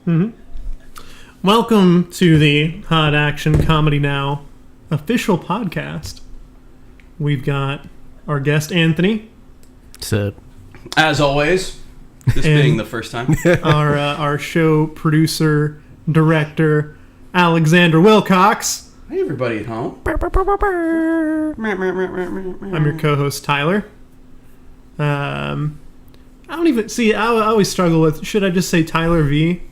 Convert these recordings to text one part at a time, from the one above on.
Mm-hmm. Welcome to the Hot Action Comedy Now official podcast. We've got our guest Anthony. So, as always, this being the first time, our show producer, director, Alexander Wilcox. Hey, everybody at home. I'm your co-host Tyler. I don't even see. I always struggle with. Should I just say Tyler V?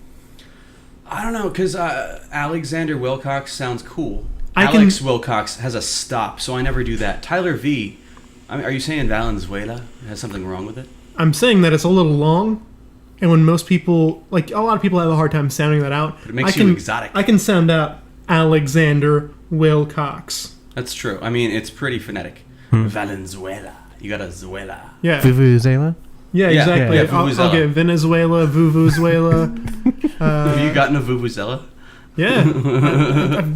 I don't know, because Alexander Wilcox sounds cool. Wilcox has a stop, so I never do that. Tyler V. I mean, are you saying Valenzuela has something wrong with it? I'm saying that it's a little long, and when most people, like a lot of people, have a hard time sounding that out. But it makes you exotic. I can sound out Alexander Wilcox. That's true. I mean, it's pretty phonetic. Valenzuela. You got a Zuela. Yeah. Vuvuzela? Yeah, exactly. Yeah, I'll get Venezuela, Vuvuzuela. Have you gotten a Vuvuzela? Yeah.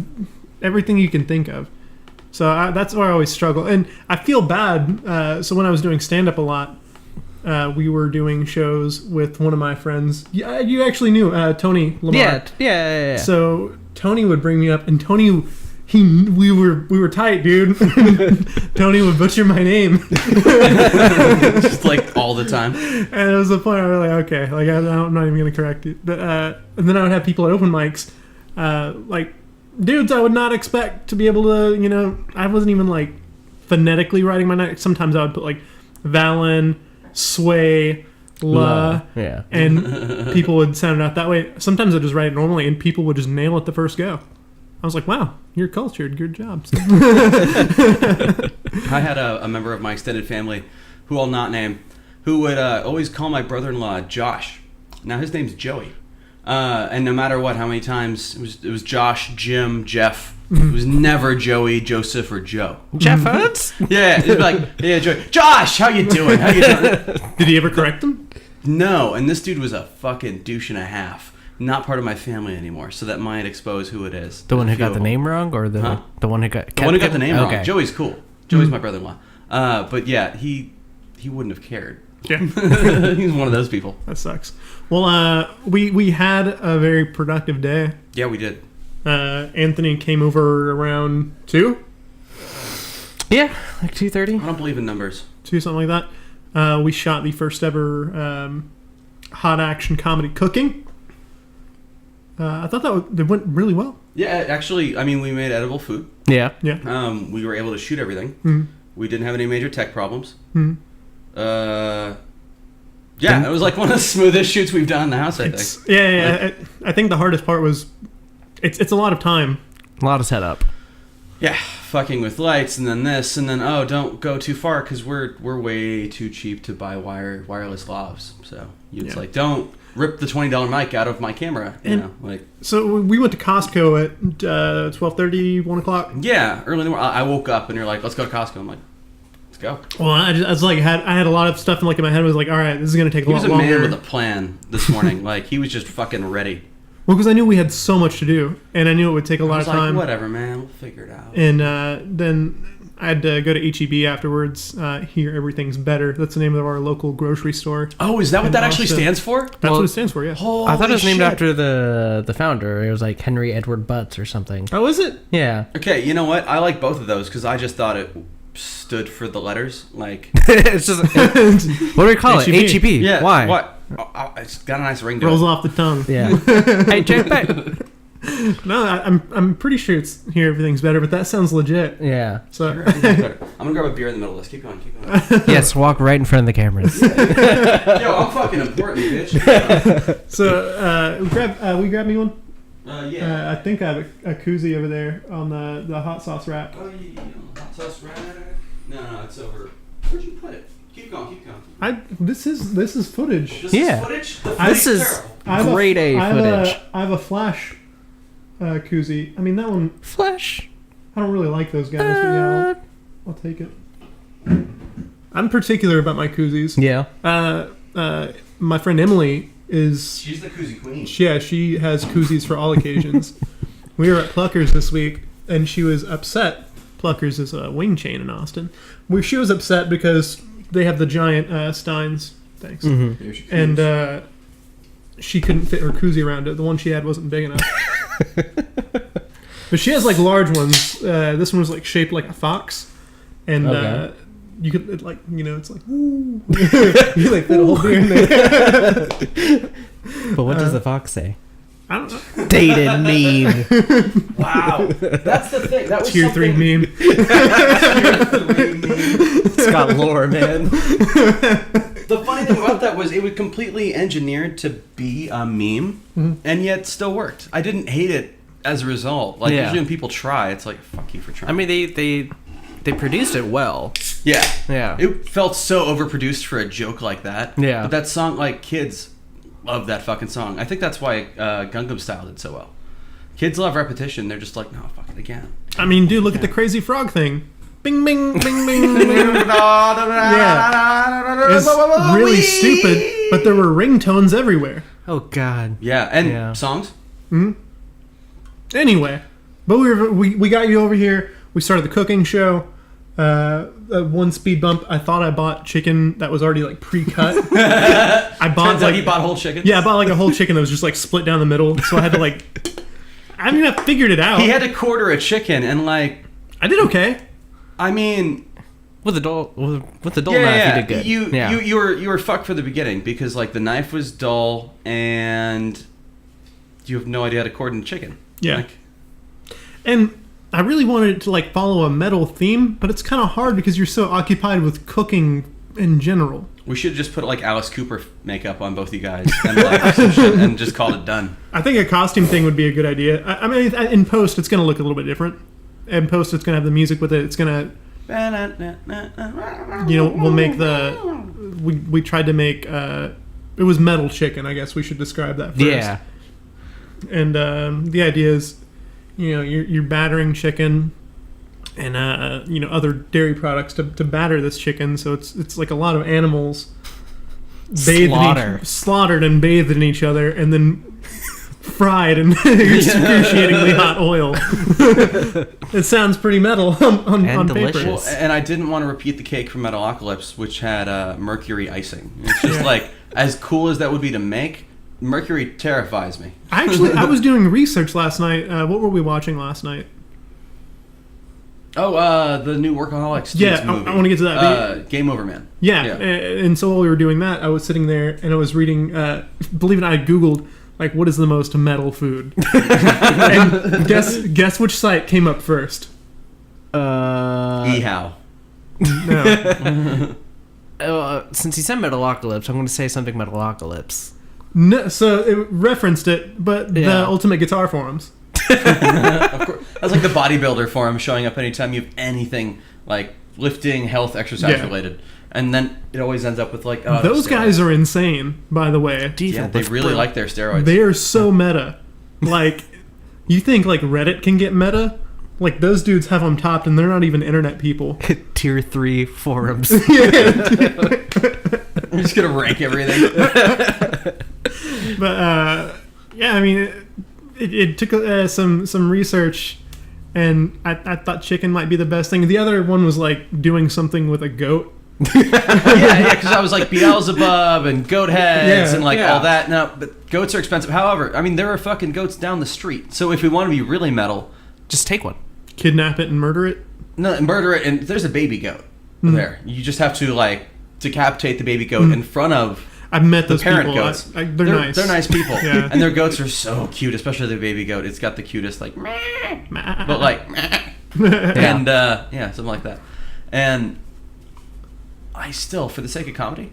Everything you can think of. So that's where I always struggle. And I feel bad. So when I was doing stand-up a lot, we were doing shows with one of my friends. Yeah, you actually knew Tony Lamar. Yeah. So Tony would bring me up, and Tony... We were tight, dude. Tony would butcher my name, just like all the time. And it was the point where I was like, okay, like I'm not even gonna correct it. But and then I would have people at open mics, like dudes I would not expect to be able to, you know, I wasn't even like phonetically writing my name. Sometimes I would put like Valen, Sway, La, yeah, and people would sound it out that way. Sometimes I'd just write it normally, and people would just nail it the first go. I was like, wow, you're cultured. Good job. I had a member of my extended family, who I'll not name, who would always call my brother-in-law Josh. Now, his name's Joey. And no matter what, how many times, it was Josh, Jim, Jeff. It was never Joey, Joseph, or Joe. Jeff Hurts? Yeah, it'd be like, yeah, Joey. Josh, how you doing? How you doing? Did he ever correct him? No, and this dude was a fucking douche and a half. Not part of my family anymore, so that might expose who it is. The one who got the name wrong, or the one who got the name wrong? Joey's cool. Joey's my brother-in-law. But yeah, he wouldn't have cared. Yeah, he's one of those people. That sucks. Well, we had a very productive day. Yeah, we did. Anthony came over around 2. Yeah, like 2:30. I don't believe in numbers. 2, something like that. We shot the first ever hot action comedy cooking. I thought that went really well. Yeah, actually, I mean, we made edible food. Yeah. We were able to shoot everything. Mm-hmm. We didn't have any major tech problems. Mm-hmm. Yeah, it was like one of the smoothest shoots we've done in the house, I think. Yeah. I think the hardest part was it's a lot of time. A lot of setup. Yeah, fucking with lights, and then this, and then, don't go too far, because we're way too cheap to buy wireless lavs. So it's like, don't rip the $20 mic out of my camera, you know, like. So we went to Costco at 12:30, 1 o'clock. Yeah, early in the morning. I woke up and you're like, let's go to Costco. I'm like, let's go. Well, I was like, I had a lot of stuff in my head. I was like, all right, this is gonna take a lot longer. He was a man with a plan this morning. Like, he was just fucking ready. Well, because I knew we had so much to do, and I knew it would take a lot of time. Like, whatever, man, we'll figure it out. And then I had to go to HEB afterwards. Here, everything's better. That's the name of our local grocery store. Oh, is that what that actually stands for? That's what it stands for. Yeah. Holy I thought it was named shit. after the founder. It was like Henry Edward Butts or something. Oh, is it? Yeah. Okay, you know what? I like both of those because I just thought it stood for the letters. Like, it's just what do we call it? HEB. Yeah. Why? What? It's got a nice ring to Rolls it. off the tongue. Yeah. Hey, check back. No, I'm pretty sure it's here. Everything's better, but that sounds legit. Yeah. So Sure, I'm gonna grab a beer in the middle of this. Keep going. Yes, walk right in front of the cameras. Yo, I'm fucking important, bitch. So we grab me one. Yeah. I think I have a koozie over there on the hot sauce rack. Oh, yeah. Hot sauce rack. No, it's over. Where'd you put it? Keep going. This is footage. This is footage? This is grade A footage. I have a flash koozie. I mean, that one... Flash. I don't really like those guys, but yeah, I'll take it. I'm particular about my koozies. Yeah. My friend Emily is... She's the koozie queen. Yeah, she has koozies for all occasions. We were at Pluckers this week, and she was upset. Pluckers is a wing chain in Austin. She was upset because they have the giant Steins. Thanks. Mm-hmm. And she couldn't fit her koozie around it. The one she had wasn't big enough. But she has like large ones. This one was like shaped like a fox, and you could it's like it's like ooh. You like fit a whole beer in there. But what does the fox say? I don't know. Dated meme. Wow, that's the thing. That was Tier 3 meme. It's got lore, man. The funny thing about that was it was completely engineered to be a meme, and yet still worked. I didn't hate it as a result. Like usually when people try, it's like fuck you for trying. I mean, they produced it well. Yeah. It felt so overproduced for a joke like that. Yeah. But that song, like kids love that fucking song. I think that's why Gangnam Style did so well. Kids love repetition. They're just like, no, fuck it again. I mean, dude, look at the Crazy Frog thing. Bing, bing, bing, bing, bing. Yeah. It's really stupid, but there were ringtones everywhere. Oh, God. Yeah, and songs. Mm-hmm. Anyway, but we got you over here. We started the cooking show. One speed bump. I thought I bought chicken that was already like pre-cut. I bought Turns out he bought whole chicken. Yeah, I bought like a whole chicken that was just like split down the middle. So I had to like. I mean, I figured it out. He had to quarter a chicken, and like I did okay. I mean, with the dull knife, you did good. You were fucked for the beginning because like the knife was dull and you have no idea how to cordon chicken. Yeah, like, and I really wanted to like follow a metal theme, but it's kind of hard because you're so occupied with cooking in general. We should just put like Alice Cooper makeup on both you guys and like some shit and just call it done. I think a costume thing would be a good idea. I mean, in post, it's going to look a little bit different. In post, it's going to have the music with it. It's going to, we'll make we tried to make, it was metal chicken, I guess we should describe that first. Yeah. And the idea is, you're battering chicken and other dairy products to batter this chicken, so it's like a lot of animals slaughtered and bathed in each other, and then fried in excruciatingly hot oil. It sounds pretty metal on paper. Well, and I didn't want to repeat the cake from Metalocalypse, which had mercury icing. It's just like as cool as that would be to make. Mercury terrifies me. I was doing research last night. What were we watching last night? Oh, the new Workaholics movie. I want to get to that. Game Over, Man. Yeah, and so while we were doing that, I was sitting there and I was reading, believe it or not, I Googled, like, what is the most metal food? And guess which site came up first? Ehow. No. Since you said Metalocalypse, I'm going to say something Metalocalypse. No, so it referenced it, but the Ultimate Guitar Forums. Of course. That's like the bodybuilder forum showing up anytime you have anything like lifting, health, exercise related. And then it always ends up with like, those guys are insane, by the way. Yeah, they really like their steroids. They are so meta. Like, you think like Reddit can get meta? Like, those dudes have them topped and they're not even internet people. Tier 3 forums. I'm just going to rank everything. But, I mean, it took some research, and I thought chicken might be the best thing. The other one was, like, doing something with a goat. Because I was like Beelzebub and goat heads and like all that. No, but goats are expensive. However, I mean, there are fucking goats down the street. So if we want to be really metal, just take one. Kidnap it and murder it? No, murder it, and there's a baby goat there. You just have to, like, decapitate the baby goat in front of... I've met those parent people. Goats. They're nice. They're nice people. Yeah. And their goats are so cute, especially the baby goat. It's got the cutest, like, but like, and something like that. And I still, for the sake of comedy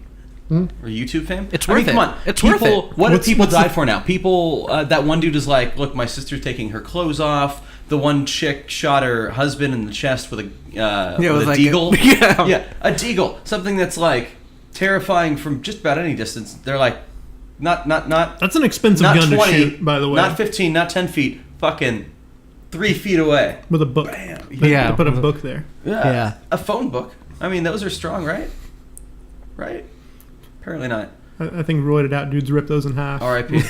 or YouTube fame, it's worth it. Come on, it's worth it. What do people die for now? People, that one dude is like, look, my sister's taking her clothes off. The one chick shot her husband in the chest with a deagle. A deagle. Something that's like terrifying from just about any distance. They're like, not. That's an expensive gun 20, to shoot, by the way. Not 15, not 10 feet. Fucking 3 feet away. With a book. Bam. To put a book there. Yeah. A phone book. I mean, those are strong, right? Right? Apparently not. I think roided out dudes rip those in half. R.I.P.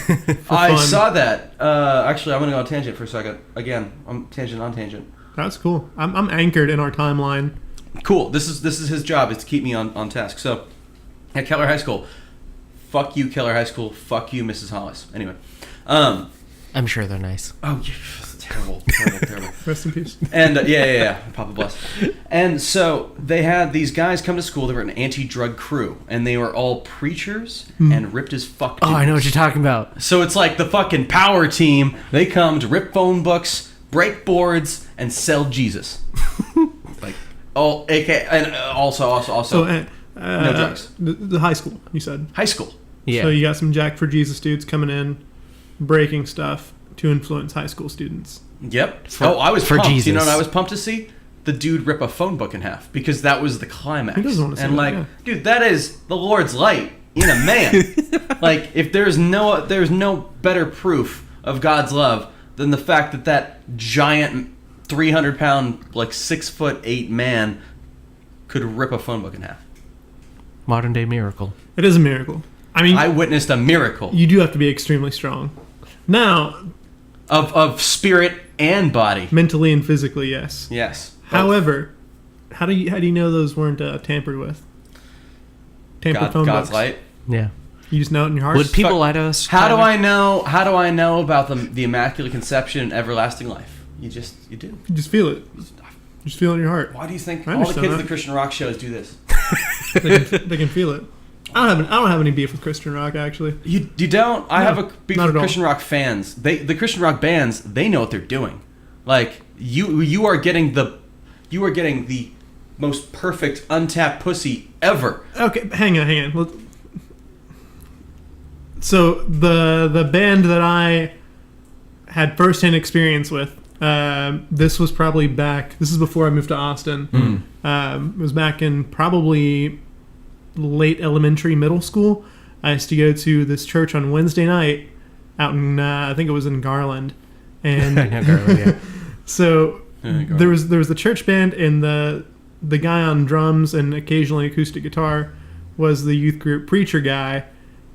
I saw that. Actually, I'm going to go on tangent for a second. Again, I'm tangent on tangent. That's cool. I'm anchored in our timeline. Cool. This is his job, is to keep me on task. So, at Keller High School, Fuck you, Keller High School. Fuck you, Mrs. Hollis. Anyway. I'm sure they're nice. Oh, terrible. Rest in peace. And yeah. Papa bless. And so they had these guys come to school. They were an anti-drug crew, and they were all preachers and ripped as fuck dudes. Oh, I know what you're talking about. So it's like the fucking power team. They come to rip phone books, break boards, and sell Jesus. Like, and also. So, no drugs. The high school, you said. High school. Yeah. So you got some Jack for Jesus dudes coming in, breaking stuff to influence high school students. Yep. I was pumped. Jesus. You know what I was pumped to see? The dude rip a phone book in half, because that was the climax. Who doesn't want to see that? Yeah. Dude, that is the Lord's light in a man. Like, if there's no better proof of God's love than the fact that giant 300-pound, like 6'8" man could rip a phone book in half. Modern day miracle. It is a miracle. I mean, I witnessed a miracle. You do have to be extremely strong. Now, of spirit and body. Mentally and physically, yes. Yes. However, how do you know those weren't tampered with? Tampered phone God's books. light. Yeah. You just know it in your heart. Would people lie to us? How do I know about the Immaculate Conception and everlasting life? You do. You just feel it. Just feel it in your heart. Why do you think I all the understand kids that. at the Christian rock shows do this? They can feel it. I don't have any beef with Christian rock, actually. You don't? I have a beef not with at all. Christian rock fans. The Christian rock bands, they know what they're doing. Like, you are getting the most perfect untapped pussy ever. Okay, hang on. So the band that I had firsthand experience with, this was probably this is before I moved to Austin. It was back in probably late elementary, middle school. I used to go to this church on Wednesday night out in I think it was in Garland, and Garland, yeah. so there was the church band, and the guy on drums and occasionally acoustic guitar was the youth group preacher guy,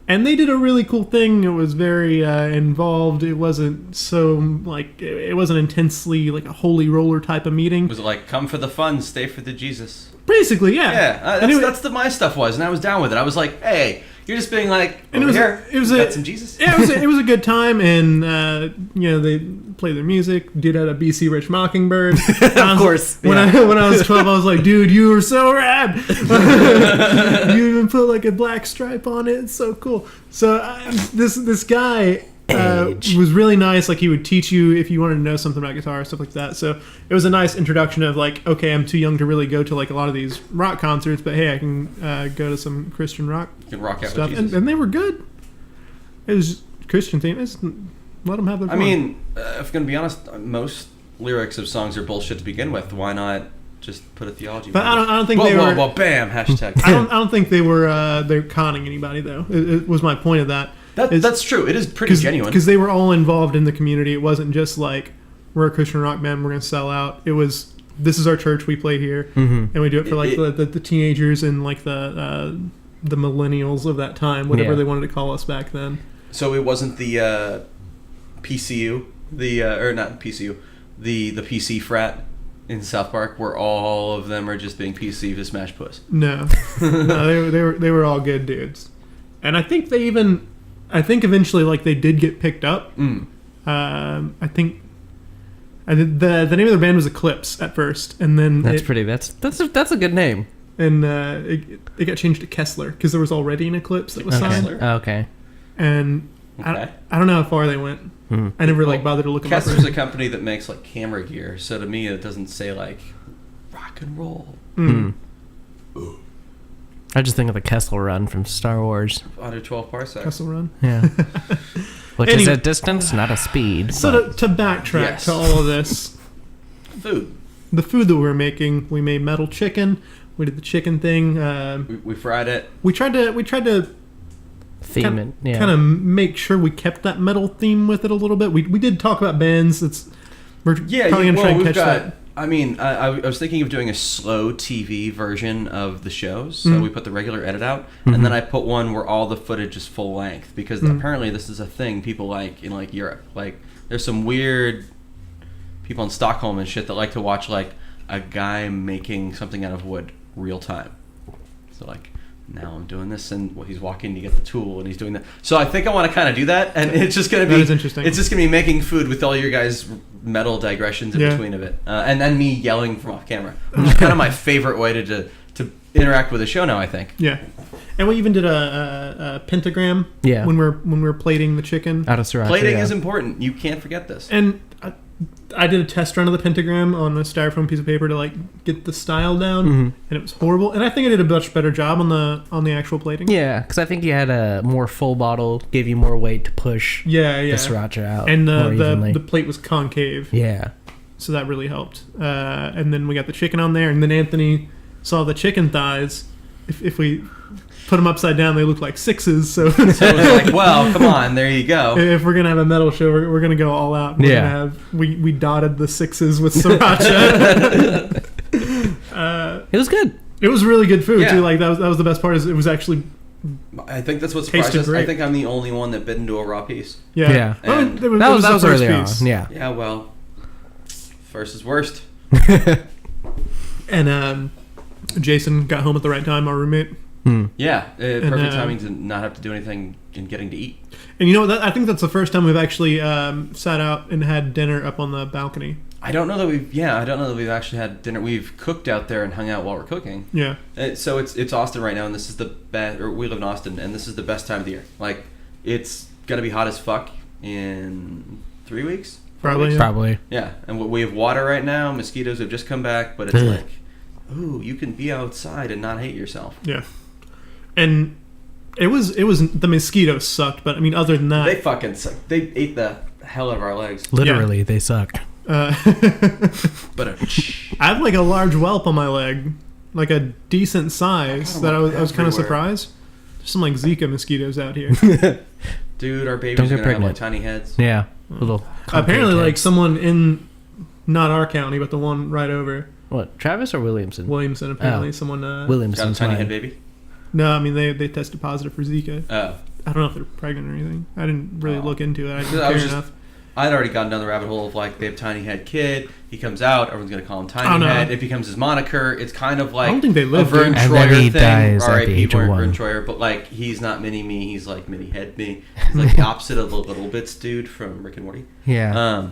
and they did a really cool thing. It was very involved. It wasn't so like it wasn't intensely like a holy roller type of meeting. Was it like, come for the fun, stay for the Jesus? Basically, yeah. Yeah, that's the my stuff was, and I was down with it. I was like, hey, you're just being like, and it got some Jesus. Yeah, it was a good time, and they played their music. Dude had a BC Rich Mockingbird. Of course. When I was 12, I was like, dude, you were so rad. You even put like a black stripe on it. It's so cool. So this guy was really nice. Like, he would teach you if you wanted to know something about guitar, stuff like that. So it was a nice introduction of like, okay, I'm too young to really go to like a lot of these rock concerts, but hey, I can go to some Christian rock. You can rock out stuff, with Jesus. and they were good. It was just Christian theme. Let them have their fun. I mean, if I'm going to be honest, most lyrics of songs are bullshit to begin with. Why not just put a theology? But I don't think they were. Well, bam, hashtag. I don't think they were. They're conning anybody though. It was my point of that. That's true. It is pretty genuine because they were all involved in the community. It wasn't just like, we're a Christian rock band, we're going to sell out. It was, this is our church, we play here, and we do it for like the teenagers and like the millennials of that time, whatever they wanted to call us back then. So it wasn't the PCU, or not PCU, the PC frat in South Park, where all of them are just being PC to smash puss. No, they were all good dudes, and I think eventually like they did get picked up. I think the name of their band was Eclipse at first, and then that's a good name. And it got changed to Kessler because there was already an Eclipse that was signed. Oh, okay. And I don't know how far they went. I never bothered to look them up. Kessler's a company that makes like camera gear, so to me it doesn't say like rock and roll. I just think of the Kessel Run from Star Wars. Under 12 parsecs. Kessel Run. Yeah. Which is a distance, not a speed. So to backtrack to all of this, the food that we were making, we made metal chicken. We did the chicken thing. We fried it. We tried to theme it. Yeah. Kind of make sure we kept that metal theme with it a little bit. We did talk about bands. We're probably gonna try and catch that. I mean, I was thinking of doing a slow TV version of the shows. So we put the regular edit out, and then I put one where all the footage is full length, because apparently this is a thing people like in like Europe. Like, there's some weird people in Stockholm and shit that like to watch like a guy making something out of wood real time. So like now I'm doing this, and he's walking to get the tool, and he's doing that. So I think I want to kind of do that, and it's just going to be... That is interesting. It's just going to be making food with all your guys' metal digressions in between of it. And then me yelling from off camera. Which is kind of my favorite way to interact with the show now, I think. Yeah. And we even did a pentagram when we're plating the chicken. Out of sriracha. Plating is important. You can't forget this. And I did a test run of the pentagram on a styrofoam piece of paper to like get the style down, and it was horrible. And I think I did a much better job on the actual plating. Yeah, because I think you had a more full bottle, gave you more weight to push the sriracha out. And the plate was concave. Yeah. So that really helped. And then we got the chicken on there, and then Anthony saw the chicken thighs. If we put them upside down, they look like sixes. So it was like, well, come on, there you go. If we're gonna have a metal show, we're gonna go all out. We're gonna have we dotted the sixes with sriracha. It was good. It was really good food too. Like that was the best part. Is it was actually. I think that's what surprised us. I think I'm the only one that bit into a raw piece. Yeah. And that was the early first piece. on. Yeah. Yeah. Well, first is worst. And Jason got home at the right time. Our roommate. Yeah, perfect timing to not have to do anything and getting to eat. And you know what? I think that's the first time we've actually sat out and had dinner up on the balcony. I don't know that we've actually had dinner. We've cooked out there and hung out while we're cooking. Yeah. So it's Austin right now, and this is the best. Or we live in Austin, and this is the best time of the year. Like it's gonna be hot as fuck in 3 weeks. Probably. Yeah, and we have water right now. Mosquitoes have just come back, but it's like, ooh, you can be outside and not hate yourself. Yeah. And it was the mosquitoes sucked, but I mean, other than that, they fucking suck. They ate the hell out of our legs. Literally, they suck. But I have like a large whelp on my leg, like a decent size. That I was kind of surprised. There's some like Zika mosquitoes out here. Dude, our babies are gonna have like tiny heads. Yeah, little. Apparently, like someone in not our county, but the one right over. What, Travis or Williamson? Williamson, apparently. Someone Williamson got a tiny head baby. No, I mean they tested positive for Zika. Oh. I don't know if they're pregnant or anything. I didn't really look into it. I didn't care enough. I'd already gone down the rabbit hole of like they have tiny head kid. He comes out, everyone's gonna call him tiny head. It becomes his moniker. It's kind of like I don't think they live a Vern and then he Troyer thing. dies at the R.I.P. age of 1. Vern Troyer, but like he's not mini me. He's like mini head me. He's like the opposite of the little bits dude from Rick and Morty. Yeah.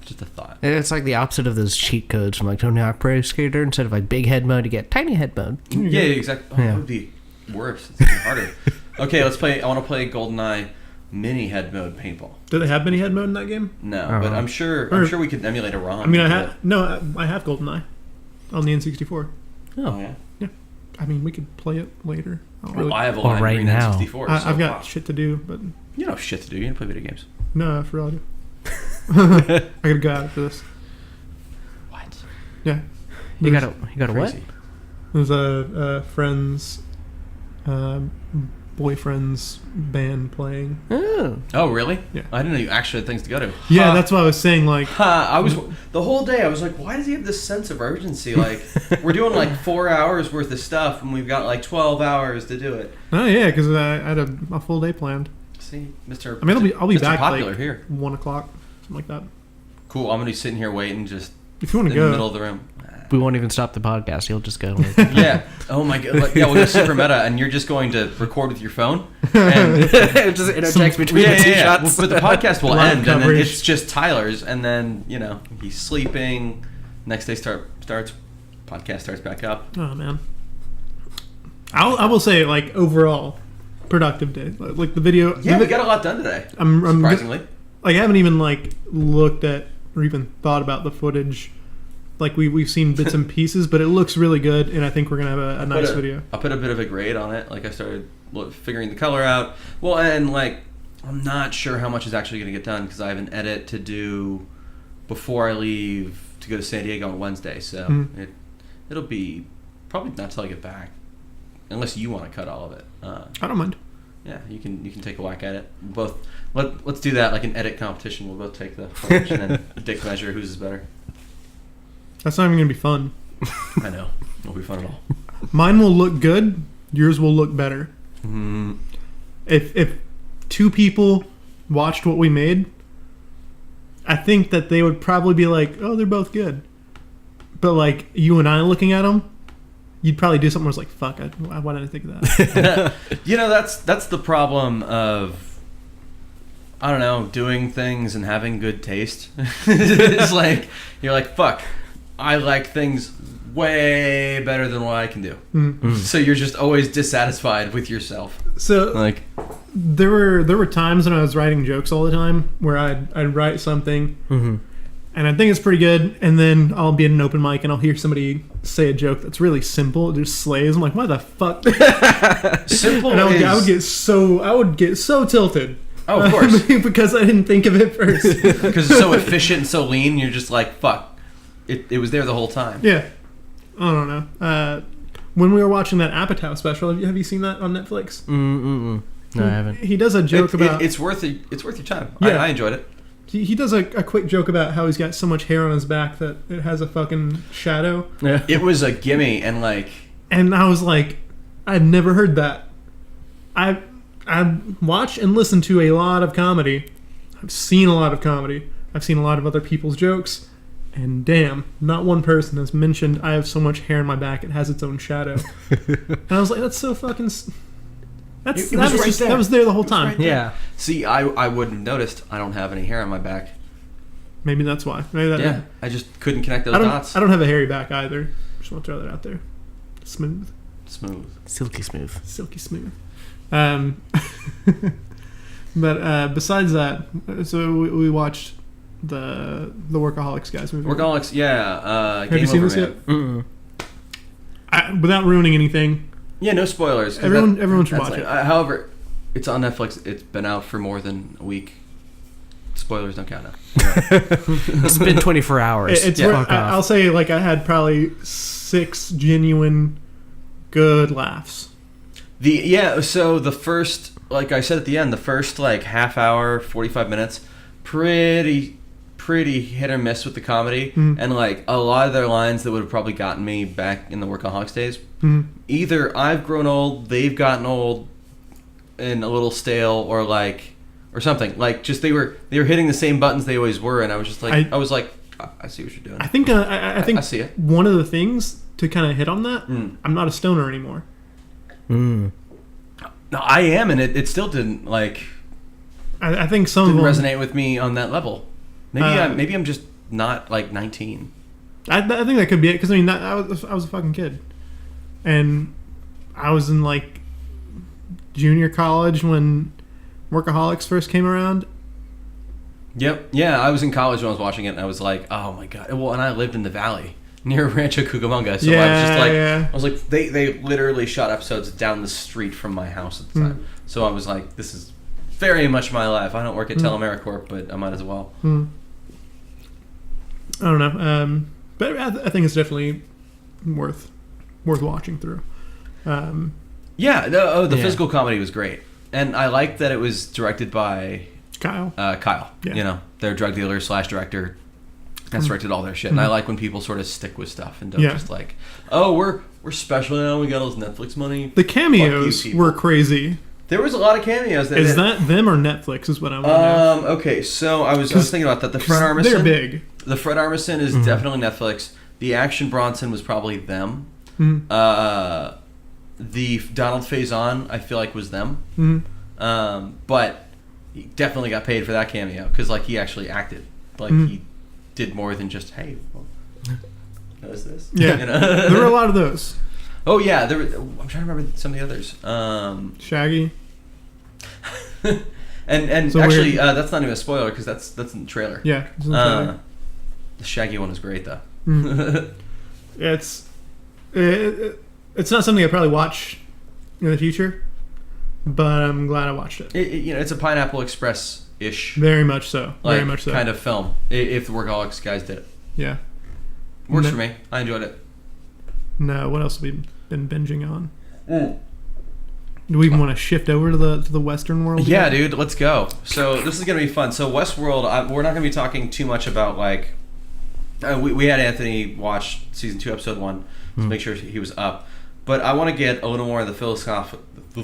Just a thought. It's like the opposite of those cheat codes from like Tony Hawk Pro Skater. Instead of like big head mode, you get tiny head mode. Yeah, exactly. Oh, that would be worse. It's even harder. Okay, let's play. I want to play GoldenEye mini head mode paintball. Do they have mini head mode in that game? No, but I'm sure we could emulate a ROM. I mean, I have GoldenEye on the N64. Oh yeah. Yeah. I mean, we could play it later. I have a line right now. N64. I've got shit to do, but you don't have shit to do. You don't play video games. No, for real, I do. I gotta go out for this. What? Yeah. You got a what? There's a friend's boyfriend's band playing. Oh, really? Yeah. I didn't know you actually had things to go to. Yeah, that's why I was saying like. I was the whole day. I was like, why does he have this sense of urgency? Like, we're doing like 4 hours worth of stuff, and we've got like 12 hours to do it. Oh yeah, because I had a full day planned. See, Mr. I mean, I'll be back popular like here. 1 o'clock, something like that. Cool. I'm gonna be sitting here waiting, just if you want to in go the middle of the room. We won't even stop the podcast. You'll just go. Yeah. Oh my god. Like, yeah, we'll go super meta, and you're just going to record with your phone. And it just interjects between the two shots. But the podcast will end, coverage. and then it's just Tyler's, and then he's sleeping. Next day starts. Podcast starts back up. Oh man. I will say like overall productive day. Like the video. Yeah, we got a lot done today. Surprisingly. I haven't even like looked at or even thought about the footage. Like we've seen bits and pieces, but it looks really good, and I think we're gonna have a nice video. I put a bit of a grade on it. Like I started figuring the color out. Well, and like I'm not sure how much is actually gonna get done because I have an edit to do before I leave to go to San Diego on Wednesday. So it'll be probably not till I get back, unless you want to cut all of it. I don't mind. Yeah, you can take a whack at it. Let's do that like an edit competition. We'll both take the footage and then dick measure whose is better. That's not even gonna be fun. I know. It won't be fun at all. Mine will look good. Yours will look better. Mm. If two people watched what we made, I think that they would probably be like, "Oh, they're both good." But like you and I looking at them, you'd probably do something where it's like, fuck, why didn't I think of that? That's the problem of, I don't know, doing things and having good taste. It's like, you're like, fuck, I like things way better than what I can do. Mm. So you're just always dissatisfied with yourself. So Like, there were times when I was writing jokes all the time where I'd write something and I think it's pretty good, and then I'll be at an open mic and I'll hear somebody say a joke that's really simple. It just slays. I'm like, why the fuck? simple And I would is... get so tilted. Oh, of course. Because I didn't think of it first. Because it's so efficient and so lean, you're just like, fuck. It was there the whole time. Yeah. I don't know. When we were watching that Apatow special, have you seen that on Netflix? No, I haven't. He does a joke about... It's worth your time. Yeah. I enjoyed it. He does a quick joke about how he's got so much hair on his back that it has a fucking shadow. Yeah. It was a gimme, and like... And I was like, I've never heard that. I watch and listen to a lot of comedy. I've seen a lot of comedy. I've seen a lot of other people's jokes. And damn, not one person has mentioned I have so much hair in my back it has its own shadow. And I was like, that's so fucking... That was there the whole time. Right there. Yeah. See, I wouldn't have noticed. I don't have any hair on my back. Maybe that's why. I just couldn't connect those I dots. don't have a hairy back either. Just want to throw that out there. Smooth. Silky smooth. Silky smooth. But besides that, so we watched the Workaholics guys movie. Workaholics, yeah. Have you seen this yet? Without ruining anything. Yeah, no spoilers. Everyone should watch it. However, it's on Netflix. It's been out for more than a week. Spoilers don't count now. It's been 24 hours. I'll say like I had probably 6 genuine good laughs. So the first, like I said at the end, the first like half hour, 45 minutes, pretty hit or miss with the comedy, and like a lot of their lines that would have probably gotten me back in the Workaholics days. Either I've grown old, they've gotten old, and a little stale, or something. Like just they were hitting the same buttons they always were, and I was just like, I see what you're doing. I think I see it. One of the things to kind of hit on that, I'm not a stoner anymore. No, I am, and it still didn't like. I think some of them resonate with me on that level. Maybe I'm just not like 19. I think that could be it, because I mean I was a fucking kid, and I was in like junior college when Workaholics first came around. Yep. Yeah, I was in college when I was watching it, and I was like, oh my god. Well, and I lived in the valley near Rancho Cucamonga, so I was just like, I was like, they literally shot episodes down the street from my house at the time. So I was like, this is very much my life. I don't work at Telemericorp, but I might as well. I don't know, but I think it's definitely worth watching through. The physical comedy was great, and I liked that it was directed by Kyle. Kyle, yeah. Their drug dealer / director. That's directed all their shit, and I like when people sort of stick with stuff and don't just like, oh, we're special now. We got all this Netflix money. The cameos were crazy. There was a lot of cameos. Is that them or Netflix? Is what I want to know. Okay, so I was thinking about that. The Fred Armisen. They're big. The Fred Armisen is definitely Netflix. The Action Bronson was probably them. The Donald Faison, I feel like, was them. But he definitely got paid for that cameo because like he actually acted. Like he did more than just, hey, well, notice this. Yeah, there were a lot of those. Oh yeah, I'm trying to remember some of the others. Shaggy. and so actually, that's not even a spoiler because that's in the trailer. Yeah. It's in the trailer. The Shaggy one is great though. It's not something I probably watch in the future, but I'm glad I watched it. It's a Pineapple Express-ish. Very much so. Very much so. Kind of film. If the Workaholics guys did it. Yeah. Works for me. I enjoyed it. No, what else have we been binging on? Do we even want to shift over to the Western world? Yeah, dude, let's go. So this is gonna be fun. So WestWorld, we're not gonna be talking too much about like. We had Anthony watch season 2, episode 1 to make sure he was up, but I want to get a little more of the philosophical, the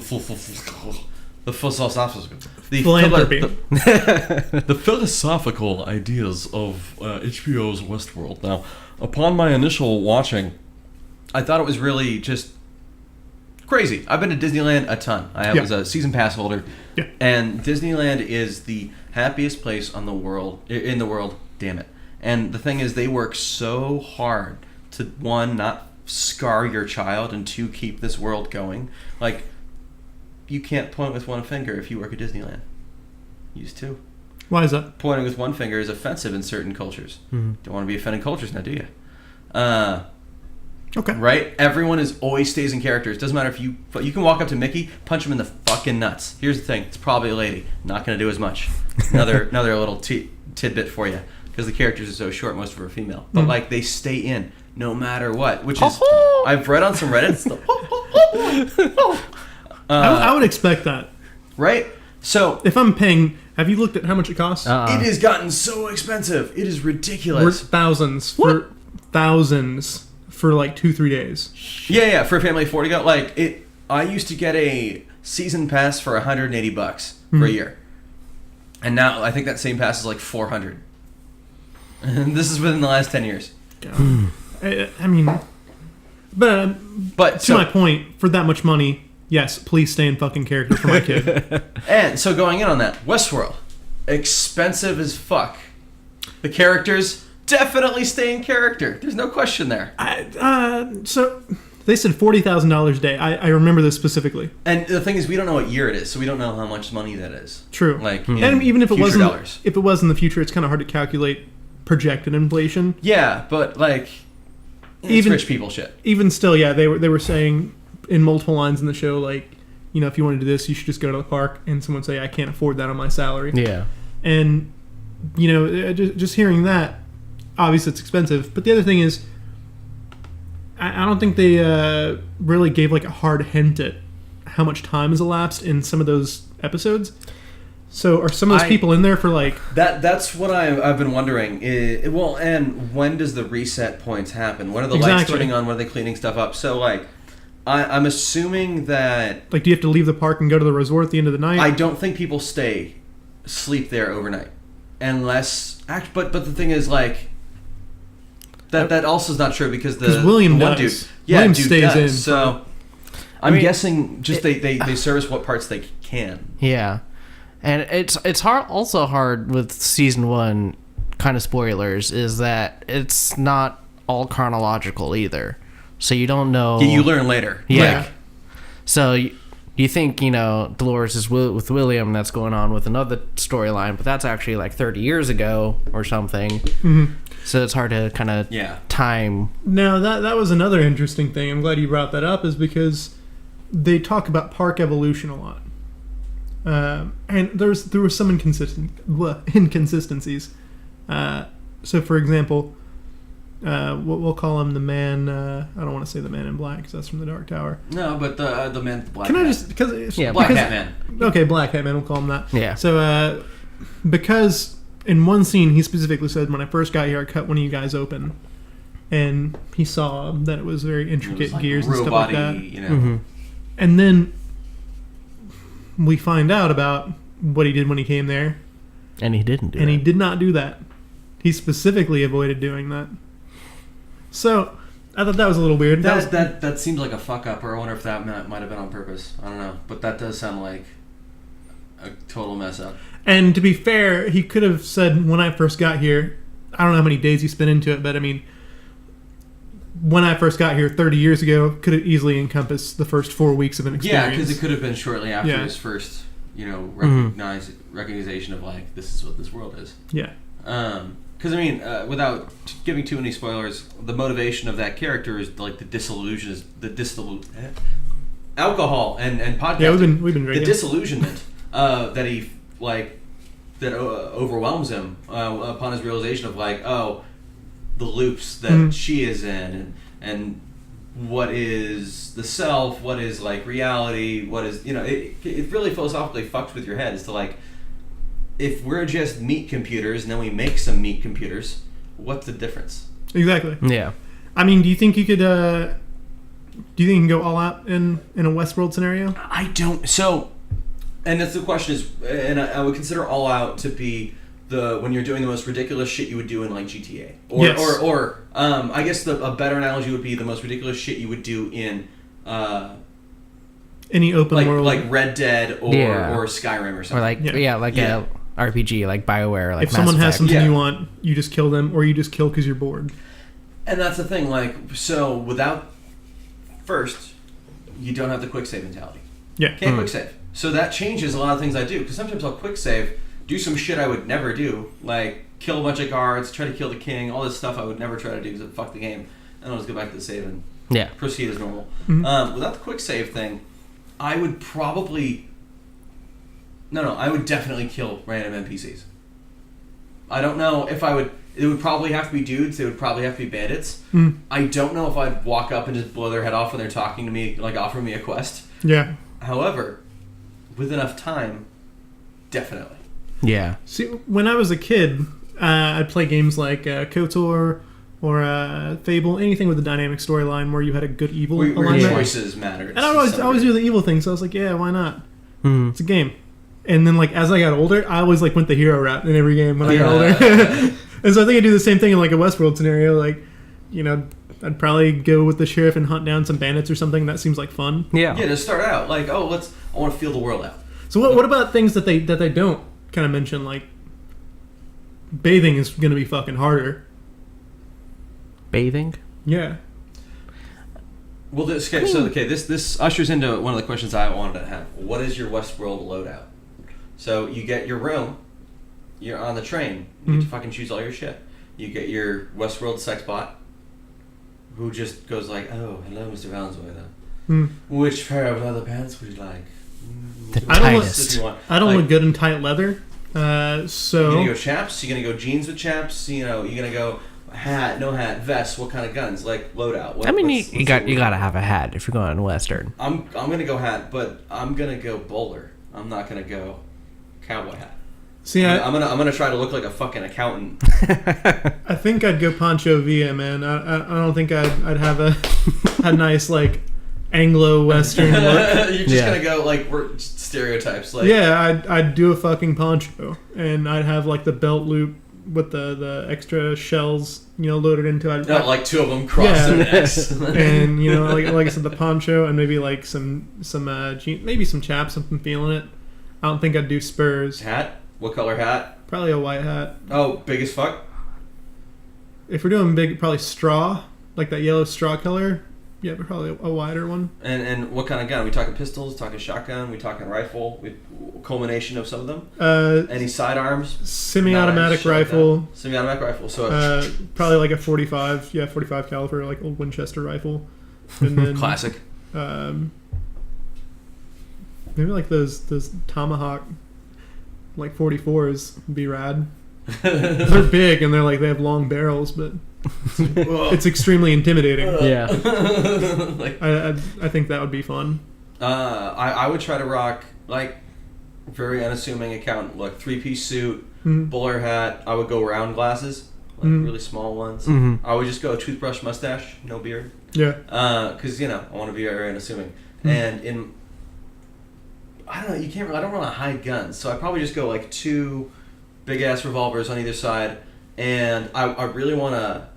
philosophical ideas of HBO's WestWorld. Now, upon my initial watching, I thought it was really just crazy. I've been to Disneyland a ton. I was a season pass holder. Yeah. And Disneyland is the happiest place in the world. Damn it. And the thing is, they work so hard to, one, not scar your child, and two, keep this world going. Like, you can't point with one finger if you work at Disneyland. Use two. Why is that? Pointing with one finger is offensive in certain cultures. Mm-hmm. Don't want to be offending cultures now, do you? Okay. Right? Everyone always stays in character. It doesn't matter if you can walk up to Mickey, punch him in the fucking nuts. Here's the thing. It's probably a lady. Not going to do as much. Another little tidbit for you. Because the characters are so short, most of them are female. But, like, they stay in no matter what. Which is, I've read on some Reddit. I would expect that. Right? So, If I'm paying... Have you looked at how much it costs? it has gotten so expensive. It is ridiculous. We're thousands for like 2-3 days. Yeah, for a family of 4 to go. Like, I used to get a season pass for $180 for a year. And now I think that same pass is like $400. And this is within the last 10 years. I mean, but to my point, for that much money, yes, please stay in fucking character for my kid. And so going in on that, WestWorld, expensive as fuck. The characters definitely stay in character. There's no question there. So they said $40,000 a day. I remember this specifically. And the thing is, we don't know what year it is, so we don't know how much money that is. True. Like, and even if it future wasn't, dollars. if it was in the future, it's kind of hard to calculate projected inflation. Yeah, but like, it's Even- rich people shit. Even still, yeah, they were saying in multiple lines in the show, like, you know, if you want to do this, you should just go to the park. And someone say, I can't afford that on my salary. Yeah. And, you know, just hearing that, obviously it's expensive. But the other thing is, I don't think they really gave like a hard hint at how much time has elapsed in some of those episodes. So are some of those people in there for like... That's what I've been wondering. Well, and when does the reset points happen? When are the lights turning on? When are they cleaning stuff up? So, like, I'm assuming that... Like, do you have to leave the park and go to the resort at the end of the night? I don't think people sleep there overnight. Unless... But the thing is, like... That also is not true because the William one does. dude... Yeah, William dude stays does. in. So, I'm guessing just they service what parts they can. Yeah. And it's also hard with season 1, kind of spoilers, is that it's not all chronological either. So you don't know. Yeah, you learn later. Yeah. So you think, you know, Dolores is with William, that's going on with another storyline, but that's actually like 30 years ago or something. Mm-hmm. So it's hard to kind of time. Now, that was another interesting thing. I'm glad you brought that up, is because they talk about park evolution a lot. And there were some inconsistencies. So, for example, we'll call him the man. I don't want to say the Man in Black because that's from the Dark Tower. No, but the man, the Black. Can Hat. I just Black Hat Man? Okay, Black Hat Man. We'll call him that. Yeah. So, because in one scene he specifically said, "When I first got here, I cut one of you guys open," and he saw that it was very intricate like gears and stuff like that. You know. Mm-hmm. And then we find out about what he did when he came there. And he didn't do And it. he did not do that. He specifically avoided doing that. So, I thought that was a little weird. That seems like a fuck up, or I wonder if that might have been on purpose. I don't know. But that does sound like a total mess up. And to be fair, he could have said, when I first got here, I don't know how many days he spent into it, but I mean, when I first got here 30 years ago, could have easily encompassed the first 4 weeks of an experience. Yeah, because it could have been shortly after his first, you know, recognition of, like, this is what this world is. Yeah. Because, I mean, without giving too many spoilers, the motivation of that character is, like, alcohol and podcasting. Yeah, we've been very the disillusionment that he, like, that overwhelms him upon his realization of, like, the loops that she is in, and what is the self, what is, like, reality, what is, you know, it really philosophically fucks with your head as to, like, if we're just meat computers and then we make some meat computers, what's the difference? Exactly. Yeah. I mean, do you think you could can go all out in a WestWorld scenario? I don't. So, and that's the question is, and I would consider All Out to be when you're doing the most ridiculous shit you would do in like GTA, or Yes. or I guess a better analogy would be the most ridiculous shit you would do in Any open world. like Red Dead or Skyrim or something. Or like a RPG, like BioWare, like if someone Mass has Effect. something you want, you just kill them, or you just kill because you're bored. And that's the thing, like, so without first, you don't have the quick save mentality. Yeah. Can't quick save. So that changes a lot of things I do, because sometimes I'll quick save, do some shit I would never do, like kill a bunch of guards, try to kill the king, all this stuff I would never try to do because it fuck the game, and I'll just go back to the save and proceed as normal. Mhm. Without the quick save thing, I would probably... I would definitely kill random NPCs. I don't know if I would... It would probably have to be dudes. They would probably have to be bandits. I don't know if I'd walk up and just blow their head off when they're talking to me, like offering me a quest. Yeah. However, with enough time, definitely. Yeah. See, when I was a kid, I'd play games like KOTOR or Fable, anything with a dynamic storyline where you had a good evil Where your alignment. choices mattered. And I always do the evil thing, so I was like, yeah, why not? Mm. It's a game. And then, like, as I got older, I always, like, went the hero route in every game when I got older. And so I think I do the same thing in, like, a WestWorld scenario. Like, you know, I'd probably go with the sheriff and hunt down some bandits or something. That seems like fun. Yeah. Yeah, to start out, like, I want to feel the world out. So what about things that they don't kind of mention? Like, bathing is going to be fucking harder. Bathing? Yeah. Well, this ushers into one of the questions I wanted to have. What is your WestWorld loadout? So you get your room, you're on the train, you get to fucking choose all your shit. You get your WestWorld sex bot, who just goes like, "Oh, hello, Mr. Valenzuela. Which pair of leather pants would you like?" The I don't tightest. I don't look good in tight leather. So You're gonna go chaps. You're gonna go jeans with chaps. You know, you're gonna go hat, no hat, vest. What kind of guns? Like loadout. You gotta have a hat if you're going Western. I'm gonna go hat, but I'm gonna go bowler. I'm not gonna go cowboy hat. see, I'm gonna try to look like a fucking accountant. I think I'd go Pancho Villa, man. I don't think I'd have a nice like Anglo-Western look. You're just gonna go like we're stereotypes. Like Yeah, I'd do a fucking poncho, and I'd have like the belt loop with the extra shells, loaded into it. not like two of them cross their necks. And like I said, the poncho and maybe like some maybe some chaps if I'm feeling it. I don't think I'd do spurs. Hat? What color hat? Probably a white hat. Oh, big as fuck. If we're doing big, probably straw, like that yellow straw color. Yeah, but probably a wider one. And what kind of gun? Are we talking pistols? Talking shotgun? We talking rifle? Culmination of some of them? Any sidearms? Semi-automatic rifle. Semi-automatic rifle. So probably like a 45. Yeah, 45 caliber, like old Winchester rifle. And then classic. Maybe like those Tomahawk, like 44s would be rad. They're big and they have long barrels, but it's extremely intimidating. Yeah. I think that would be fun. I would try to rock like very unassuming accountant look, 3-piece suit, bowler hat. I would go round glasses, like really small ones. I would just go toothbrush, mustache, no beard. Yeah. Because I want to be very unassuming. And I don't know. I don't want to hide guns, so I probably just go like 2 big ass revolvers on either side. And I really want to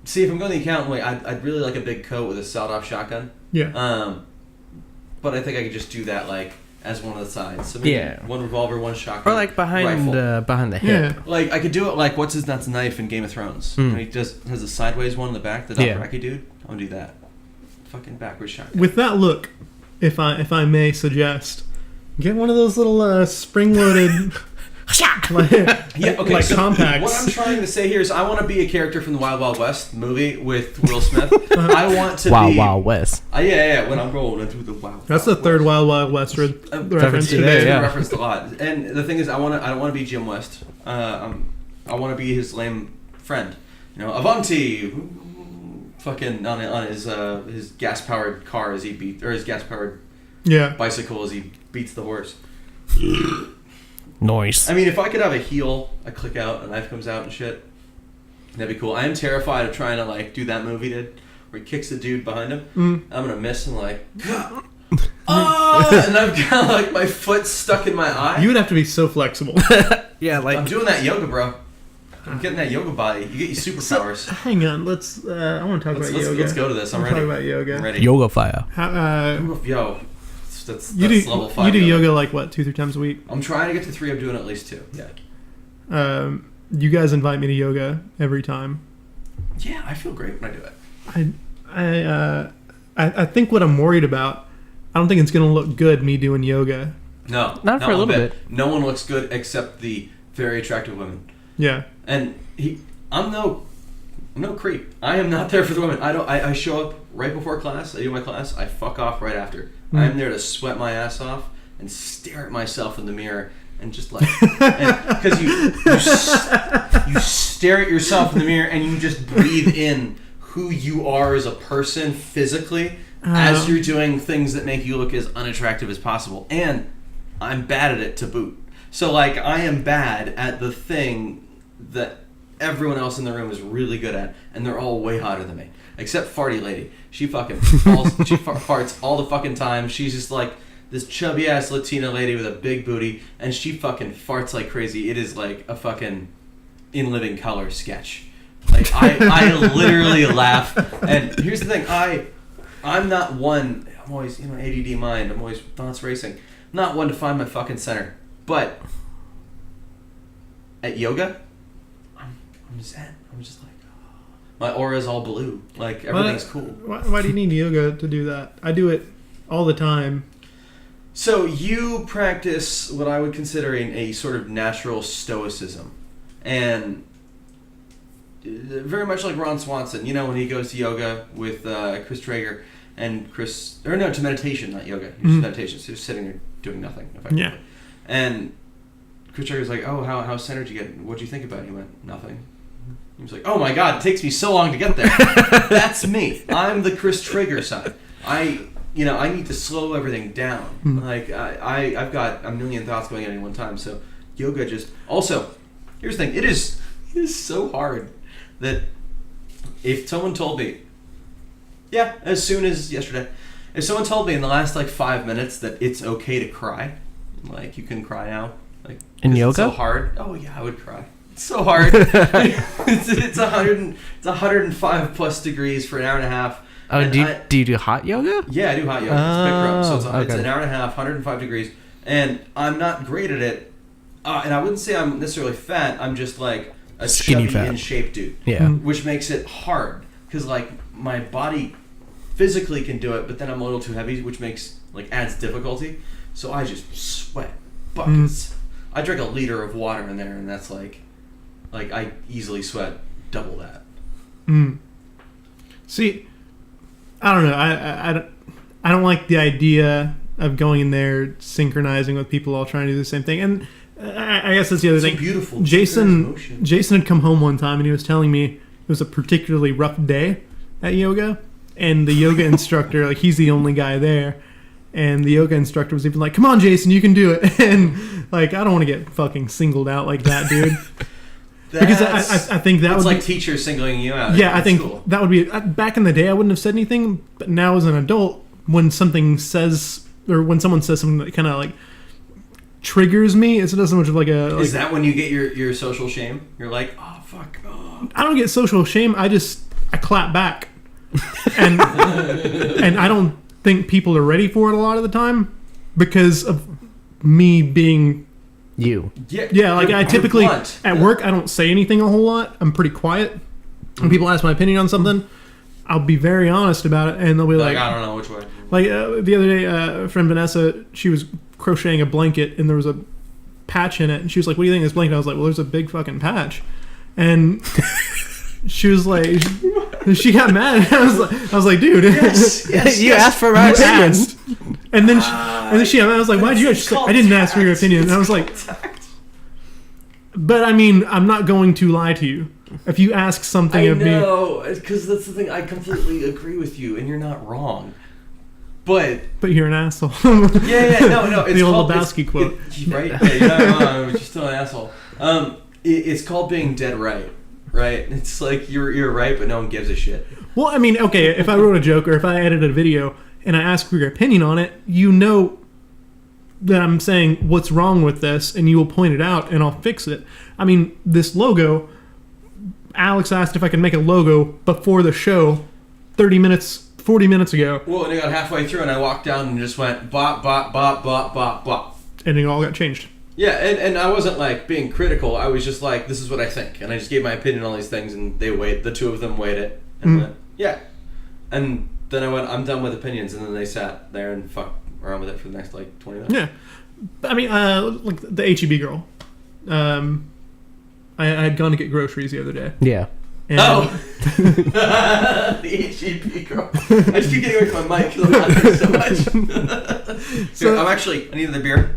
see if I'm going the accountant way. I'd really like a big coat with a sawed-off shotgun. Yeah. But I think I could just do that like as one of the sides. So maybe one revolver, one shotgun, Or like behind the hip. Yeah. Like I could do it like what's his nuts knife in Game of Thrones. He just has a sideways one in the back. The Dothraki dude. I want to do that. Fucking backwards shotgun. With that look, if I may suggest, get one of those little spring-loaded. So compacts. What I'm trying to say here is I want to be a character from the Wild Wild West movie with Will Smith. I want to be Wild West. Yeah. When I'm rolling through the Wild. That's the third Wild Wild West reference today. Yeah. Referenced a lot. And the thing is, I don't want to be Jim West. I want to be his lame friend. Avanti. Fucking on his gas powered car as he beat, or his gas powered bicycle as he beats the horse. Noise. I mean, if I could have a heel, I click out, a knife comes out and shit, that'd be cool. I am terrified of trying to like do that movie did, where he kicks the dude behind him. I'm gonna miss and like, and I've got like my foot stuck in my eye. You would have to be so flexible. Yeah, I'm like doing that yoga, bro. I'm getting that yoga body. You get your superpowers. So, hang on, let's. I want to talk about yoga. Let's go to this. I'm ready. Talk about yoga. I'm ready. yoga fire. Yo, that's You level do 5. yoga like what, 2-3 times a week? I'm trying to get to 3. I'm doing at least 2. Yeah. You guys invite me to yoga every time. Yeah, I feel great when I do it. I think what I'm worried about, I don't think it's gonna look good me doing yoga. No, Not for a one little bit. No one looks good except the very attractive women. Yeah. And I'm no creep. I am not there for the women. I show up right before class. I do my class. I fuck off right after. I'm there to sweat my ass off and stare at myself in the mirror and just like, because you stare at yourself in the mirror and you just breathe in who you are as a person physically as you're doing things that make you look as unattractive as possible. And I'm bad at it to boot. So like I am bad at the thing that everyone else in the room is really good at, and they're all way hotter than me. Except Farty Lady. She fucking farts all the fucking time. She's just like this chubby ass Latina lady with a big booty, and she fucking farts like crazy. It is like a fucking In Living Color sketch. Like I literally laugh. And here's the thing, I'm not one. I'm always ADD mind. I'm always thoughts racing. I'm not one to find my fucking center. But at yoga, I'm zen. I'm just like, my aura is all blue. Like everything's cool. Why do you need yoga to do that? I do it all the time. So you practice what I would consider a sort of natural stoicism, and very much like Ron Swanson. You know, when he goes to yoga with Chris Traeger and to meditation, not yoga. Just meditation. So just sitting there doing nothing. Effectively. Yeah. And Chris Traeger's like, "Oh, how centered you get? What'd you think about it?" He went, "Nothing." He was like, "Oh my God, it takes me so long to get there." That's me. I'm the Chris Traeger side. I need to slow everything down. Like I've got a million thoughts going on at one time. So yoga just also. Here's the thing. It is so hard that if someone told me, as soon as yesterday, if someone told me in the last like 5 minutes that it's okay to cry, like you can cry now, like in yoga, it's so hard. Oh yeah, I would cry. It's so hard. it's 105 plus degrees for an hour and a half. Oh, do you do hot yoga? Yeah, I do hot yoga. It's Bikram, so it's okay. an hour and a half, 105 degrees, and I'm not great at it. And I wouldn't say I'm necessarily fat. I'm just like a skinny chubby fat, in shape dude. Yeah, which makes it hard because like my body physically can do it, but then I'm a little too heavy, which adds difficulty. So I just sweat buckets. I drink a liter of water in there, and that's like I easily sweat double that. See, I don't know. I don't like the idea of going in there synchronizing with people all trying to do the same thing. And I guess that's the other thing. Beautiful. Jason had come home one time and he was telling me it was a particularly rough day at yoga, and the yoga instructor, like he's the only guy there, and the yoga instructor was even like, "Come on, Jason, you can do it." And like, I don't want to get fucking singled out like that, dude. Because I think that it's would like teachers singling you out. Yeah, I think that would be back in the day. I wouldn't have said anything, but now as an adult, when someone says something that kind of like triggers me, it's not so much of like a. Is that when you get your social shame? You're like, oh fuck. Oh. I don't get social shame. I clap back, and and I don't think people are ready for it a lot of the time because of me being. Yeah, like I typically at work I don't say anything a whole lot. I'm pretty quiet. When people ask my opinion on something, I'll be very honest about it, and they'll be like I don't know which way. Like the other day, friend Vanessa, she was crocheting a blanket, and there was a patch in it, and she was like, "What do you think of this blanket?" I was like, "Well, there's a big fucking patch," and she was like, she got mad. I was like, "Dude, yes, you asked for my opinion." And then I was like, "Why'd you ask?" She's like, "I didn't ask for your opinion." And I was like, "But I mean, I'm not going to lie to you. If you ask something of me..." I know, because that's the thing. I completely agree with you, and you're not wrong. But you're an asshole. No. It's the old called, Lebowski quote. Right? Yeah, you're not wrong, but you're still an asshole. It's called being dead right. Right? It's like you're right, but no one gives a shit. Well, I mean, okay, if I wrote a joke or if I edited a video and I ask for your opinion on it, that I'm saying what's wrong with this, and you will point it out, and I'll fix it. I mean, this logo. Alex asked if I could make a logo before the show, 40 minutes ago. Well, and I got halfway through, and I walked down and just went bop bop bop bop bop bop. And it all got changed. Yeah, and I wasn't like being critical. I was just like, this is what I think, and I just gave my opinion on all these things, and the two of them weighed it, and went, yeah. And then I went, I'm done with opinions, and then they sat there and fucked around with it for the next like 20 minutes. Yeah, I mean, like the HEB girl. I had gone to get groceries the other day. Yeah. And the HEB girl. I just keep getting away from my mic because I'm laughing so much. Here, I need another beer.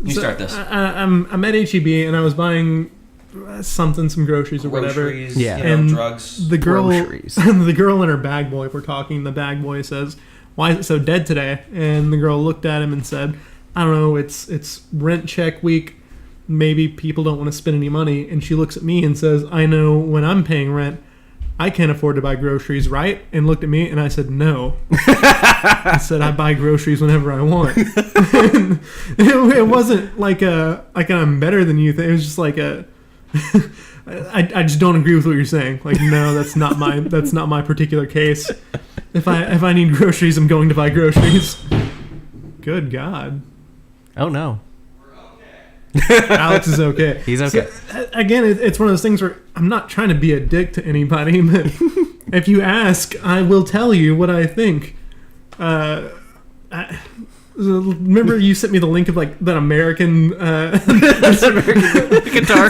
You start this. I'm at HEB and I was buying some groceries or whatever. Yeah. And drugs. The girl, Groceries. the girl and her bag boy were talking. The bag boy says, "Why is it so dead today?" And the girl looked at him and said, "I don't know. It's rent check week. Maybe people don't want to spend any money." And she looks at me and says, "I know when I'm paying rent, I can't afford to buy groceries, right?" And looked at me and I said, "No." I said, "I buy groceries whenever I want." it wasn't like I'm better than you thing. It was just like I just don't agree with what you're saying. Like, no, that's not my particular case. If I need groceries, I'm going to buy groceries. Good God. Oh no. Alex is okay. He's okay. So, again, it's one of those things where I'm not trying to be a dick to anybody, but if you ask, I will tell you what I think. Remember you sent me the link of like that American guitar?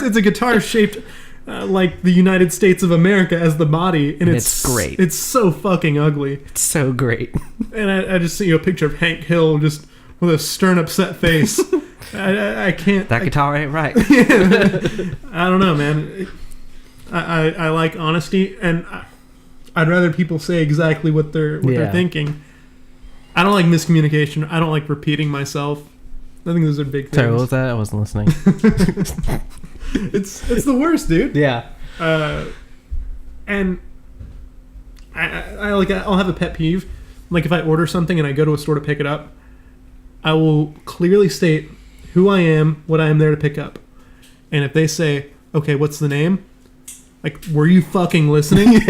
It's a guitar shaped like the United States of America as the body, and it's great. It's so fucking ugly. It's so great. And I just see a picture of Hank Hill just with a stern, upset face. I can't. That guitar ain't right. I don't know, man. I like honesty, and I'd rather people say exactly what they're thinking. I don't like miscommunication. I don't like repeating myself. I think those are big things. Sorry, what was that? I wasn't listening. It's the worst, dude. Yeah. And I'll have a pet peeve. Like if I order something and I go to a store to pick it up, I will clearly state who I am, what I am there to pick up. And if they say, "Okay, what's the name?" Like, were you fucking listening?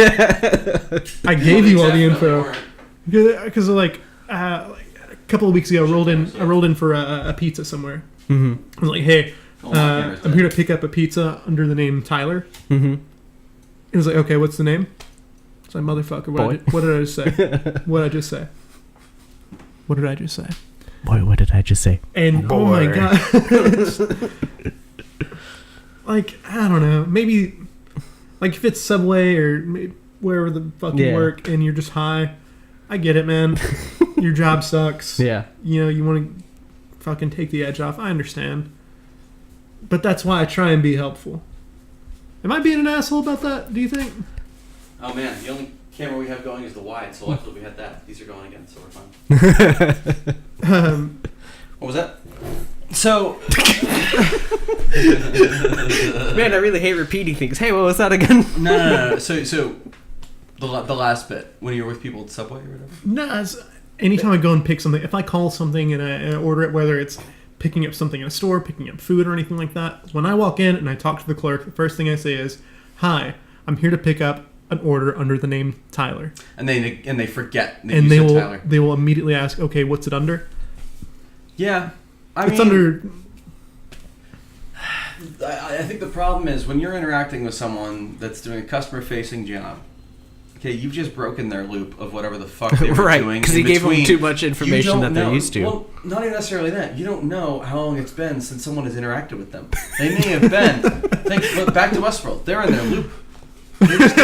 I gave you all the info. Because like a couple of weeks ago, I rolled in for a pizza somewhere. Mm-hmm. I was like, "Hey, I'm here to pick up a pizza under the name Tyler." Mm-hmm. It was like, "Okay, what's the name?" It's like, "Motherfucker, what did I just say? What did I just say? What did I just say?" Boy, what did I just say? And Boy. oh my god, like I don't know, maybe like if it's Subway or wherever the fuck you work and you're just high, I get it, man. Your job sucks. Yeah, you know you want to fucking take the edge off. I understand, but that's why I try and be helpful. Am I being an asshole about that? Do you think? Oh man, the only camera we have going is the wide, so luckily we had that. These are going again, so we're fine. What was that? So, man, I really hate repeating things. Hey, what was that again? No. So the last bit when you were with people at Subway or whatever. No, anytime I go and pick something, if I call something and I order it, whether it's picking up something in a store, picking up food or anything like that, when I walk in and I talk to the clerk, the first thing I say is, "Hi, I'm here to pick up an order under the name Tyler." And they forget. They will immediately ask, "Okay, what's it under?" Yeah, I think the problem is when you're interacting with someone that's doing a customer-facing job. Okay, you've just broken their loop of whatever the fuck they were right, doing. Because he gave them too much information that they're used to. Well, not even necessarily that. You don't know how long it's been since someone has interacted with them. They may have been. Look back to WestWorld. They're in their loop. They're just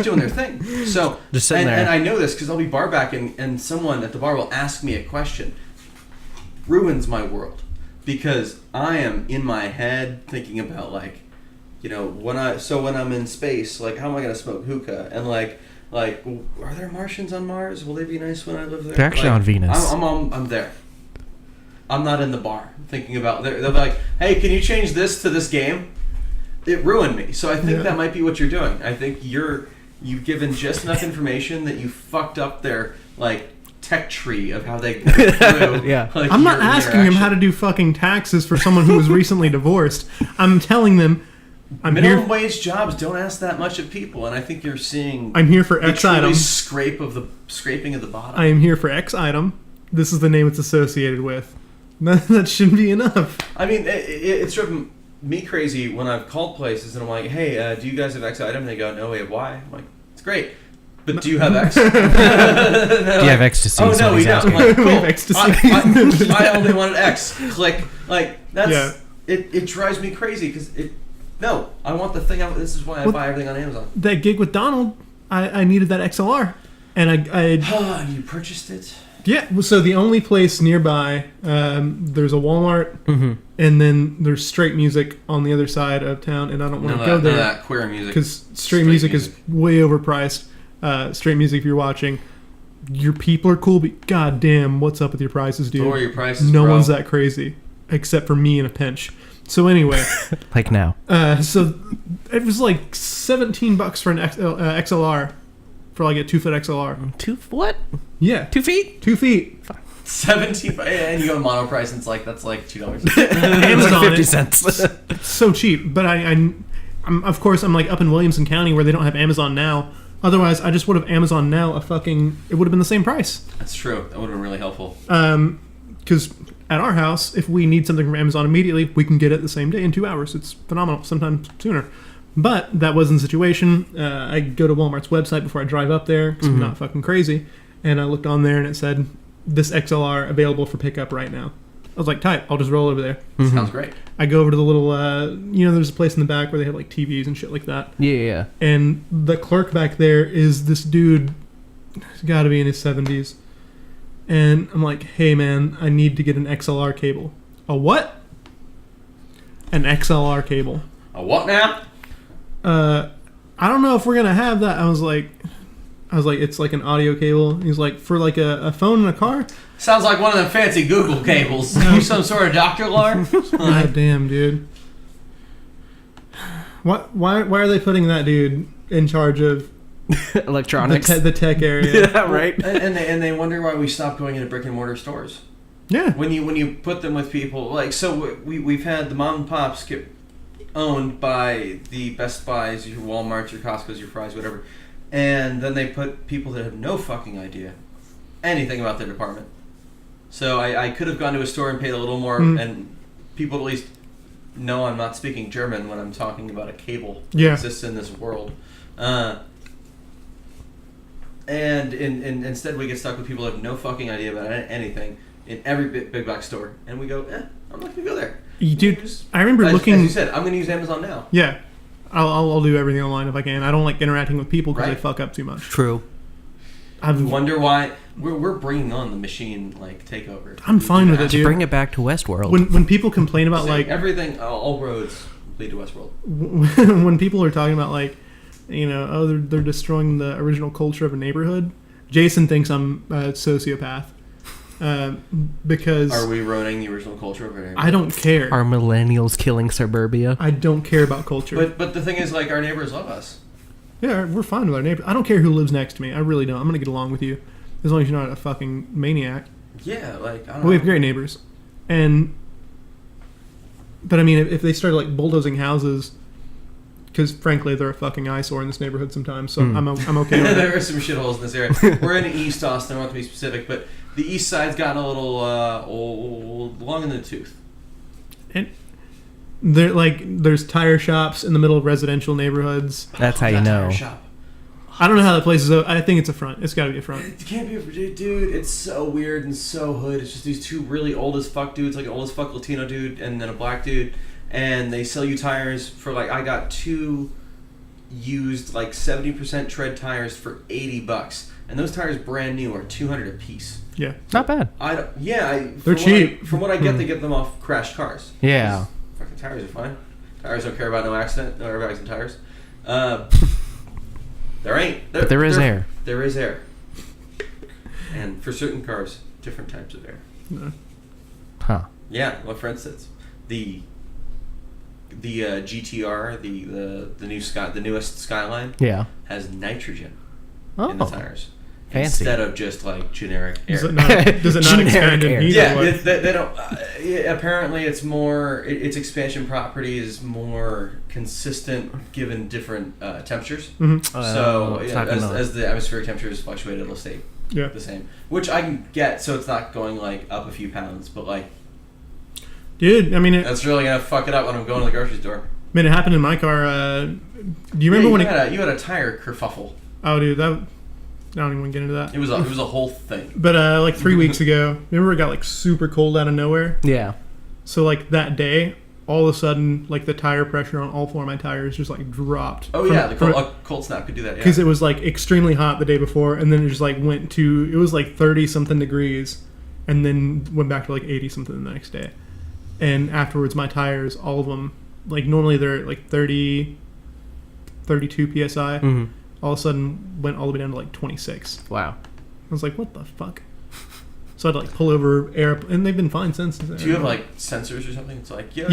doing their thing. So just sitting there. And I know this because I'll be bar back and someone at the bar will ask me a question. Ruins my world because I am in my head thinking about like, you know, when I'm in space, like how am I gonna smoke hookah and like are there Martians on Mars? Will they be nice when I live there? They're actually on Venus. I'm there. I'm not in the bar thinking about. They're like, "Hey, can you change this to this game?" It ruined me. So I think that might be what you're doing. I think you've given just enough information that you fucked up their like tech tree of how they go through. Yeah. like, I'm not your asking them how to do fucking taxes for someone who was recently divorced. I'm telling them Minimum wage jobs don't ask that much of people, and I think you're seeing. I'm here for the X truly item. scraping of the bottom. I am here for X item. This is the name it's associated with. That shouldn't be enough. I mean, it's driven me crazy when I've called places and I'm like, "Hey, do you guys have X item?" And they go, "No, we have Y." I'm like, "It's great, but do you have X?" Do you have ecstasy? Oh is no, what we he's don't. asking. I'm like, We cool. have ecstasy. I only wanted X. Click. Like that's Yeah. it drives me crazy because it. No, I want the thing. This is why I buy everything on Amazon. That gig with Donald, I needed that XLR, and I You purchased it. yeah. So the only place nearby, there's a Walmart, and then there's Straight Music on the other side of town, and I don't want to go None of there that queer music. because Straight Music is way overpriced. Straight Music, if you're watching, your people are cool, but goddamn, what's up with your prices, dude? Lower your prices, No bro. one's that crazy, except for me in a pinch. So anyway. Like now. So it was like $17 for an XLR, for like a 2-foot XLR. What? Yeah, 2 feet? 2 feet. 17, and you go to mono price, and it's like that's like $2. Amazon, Like 50 it- cents. so cheap. But I'm of course I'm like up in Williamson County where they don't have Amazon Now. Otherwise, I just would have Amazon Now it would have been the same price. That's true. That would have been really helpful. Because at our house, if we need something from Amazon immediately, we can get it the same day in 2 hours. It's phenomenal. Sometimes sooner. But that wasn't the situation. I go to Walmart's website before I drive up there because I'm not fucking crazy. And I looked on there and it said, this XLR available for pickup right now. I was like, tight. I'll just roll over there. Sounds great. I go over to the little, there's a place in the back where they have like TVs and shit like that. Yeah. And the clerk back there is this dude, he's got to be in his 70s. And I'm like, hey man, I need to get an XLR cable. A what? An XLR cable. A what now? I don't know if we're gonna have that. I was like, it's like an audio cable. He's like, for like a phone in a car. Sounds like one of them fancy Google cables. You some sort of Dr. Lar? God damn, dude. Why are they putting that dude in charge of Electronics. the tech area? Yeah, right. and they wonder why we stopped going into brick and mortar stores. Yeah. When you put them with people like so we've had the mom and pops get owned by the Best Buys, your Walmarts, your Costco's, your Fry's, whatever, and then they put people that have no fucking idea anything about their department. So I could have gone to a store and paid a little more, and people at least know I'm not speaking German when I'm talking about a cable that exists in this world. And instead we get stuck with people that have no fucking idea about anything in every big box store, and we go, I'm not gonna go there. Dude, I remember as looking. you said, I'm gonna use Amazon now. Yeah, I'll do everything online if I can. I don't like interacting with people because Right. they fuck up too much. True. I wonder why we're bringing on the machine like takeover. I'm fine with it, Just dude. bring it back to WestWorld. When people complain about like everything, all roads lead to Westworld. when people are talking about like, they're destroying the original culture of a neighborhood. Jason thinks I'm a sociopath because Are we ruining the original culture of it? I don't care. Are millennials killing suburbia? I don't care about culture. But the thing is, like, our neighbors love us. Yeah, we're fine with our neighbors. I don't care who lives next to me. I really don't. I'm gonna get along with you as long as you're not a fucking maniac. Yeah, like I don't But we have know. great neighbors, but I mean, if they started like bulldozing houses, because frankly they're a fucking eyesore in this neighborhood sometimes. So I'm okay with There it. are some shitholes in this area. We're in East Austin. I don't want to be specific, but the East Side's gotten a little old, long in the tooth. And there's tire shops in the middle of residential neighborhoods. That's how you That know. tire shop. I don't know how that place is. I think it's a front. It's got to be a front. It can't be a dude. It's so weird and so hood. It's just these two really old as fuck dudes, like an old as fuck Latino dude and then a black dude, and they sell you tires for like I got two used like 70% tread tires for $80, and those tires brand new are $200 a piece. Yeah. Not bad. They're cheap. From what I get, they get them off crashed cars. Yeah. Fucking tires are fine. Tires don't care about no accident, no airbags and tires. There ain't. But there is air. There is air. And for certain cars, different types of air. No. Huh. Yeah. Well, for instance, the GTR, the newest Skyline, Yeah. has nitrogen Oh. in the tires. Fancy. instead of just like generic air. Does it not Generic expand in air. heat? Yeah, or what? they don't. Apparently, it's more. Its expansion property is more consistent given different temperatures. Mhm. So it's yeah, not gonna- as the atmospheric temperatures fluctuate, it'll stay Yeah. the same, which I can get. So it's not going like up a few pounds, but like Dude, I mean, that's really gonna fuck it up when I'm going to the grocery store. it happened in my car. Do you remember when you had a tire kerfuffle? Oh, dude, I don't even want to get into that. It was a whole thing. But like 3 weeks ago, remember it got like super cold out of nowhere? Yeah. So like that day, all of a sudden, like the tire pressure on all four of my tires just like dropped. Oh yeah, a cold snap could do that. Yeah. Because it was like extremely hot the day before, and then it just like went to, it was like 30 something degrees, and then went back to like 80 something the next day. And afterwards, my tires, all of them, like normally they're at like 30, 32 psi. Mm-hmm. All of a sudden went all the way down to like 26. Wow. I was like, what the fuck? So I had to like pull over air, and they've been fine since. Do you have like sensors or something? It's like, your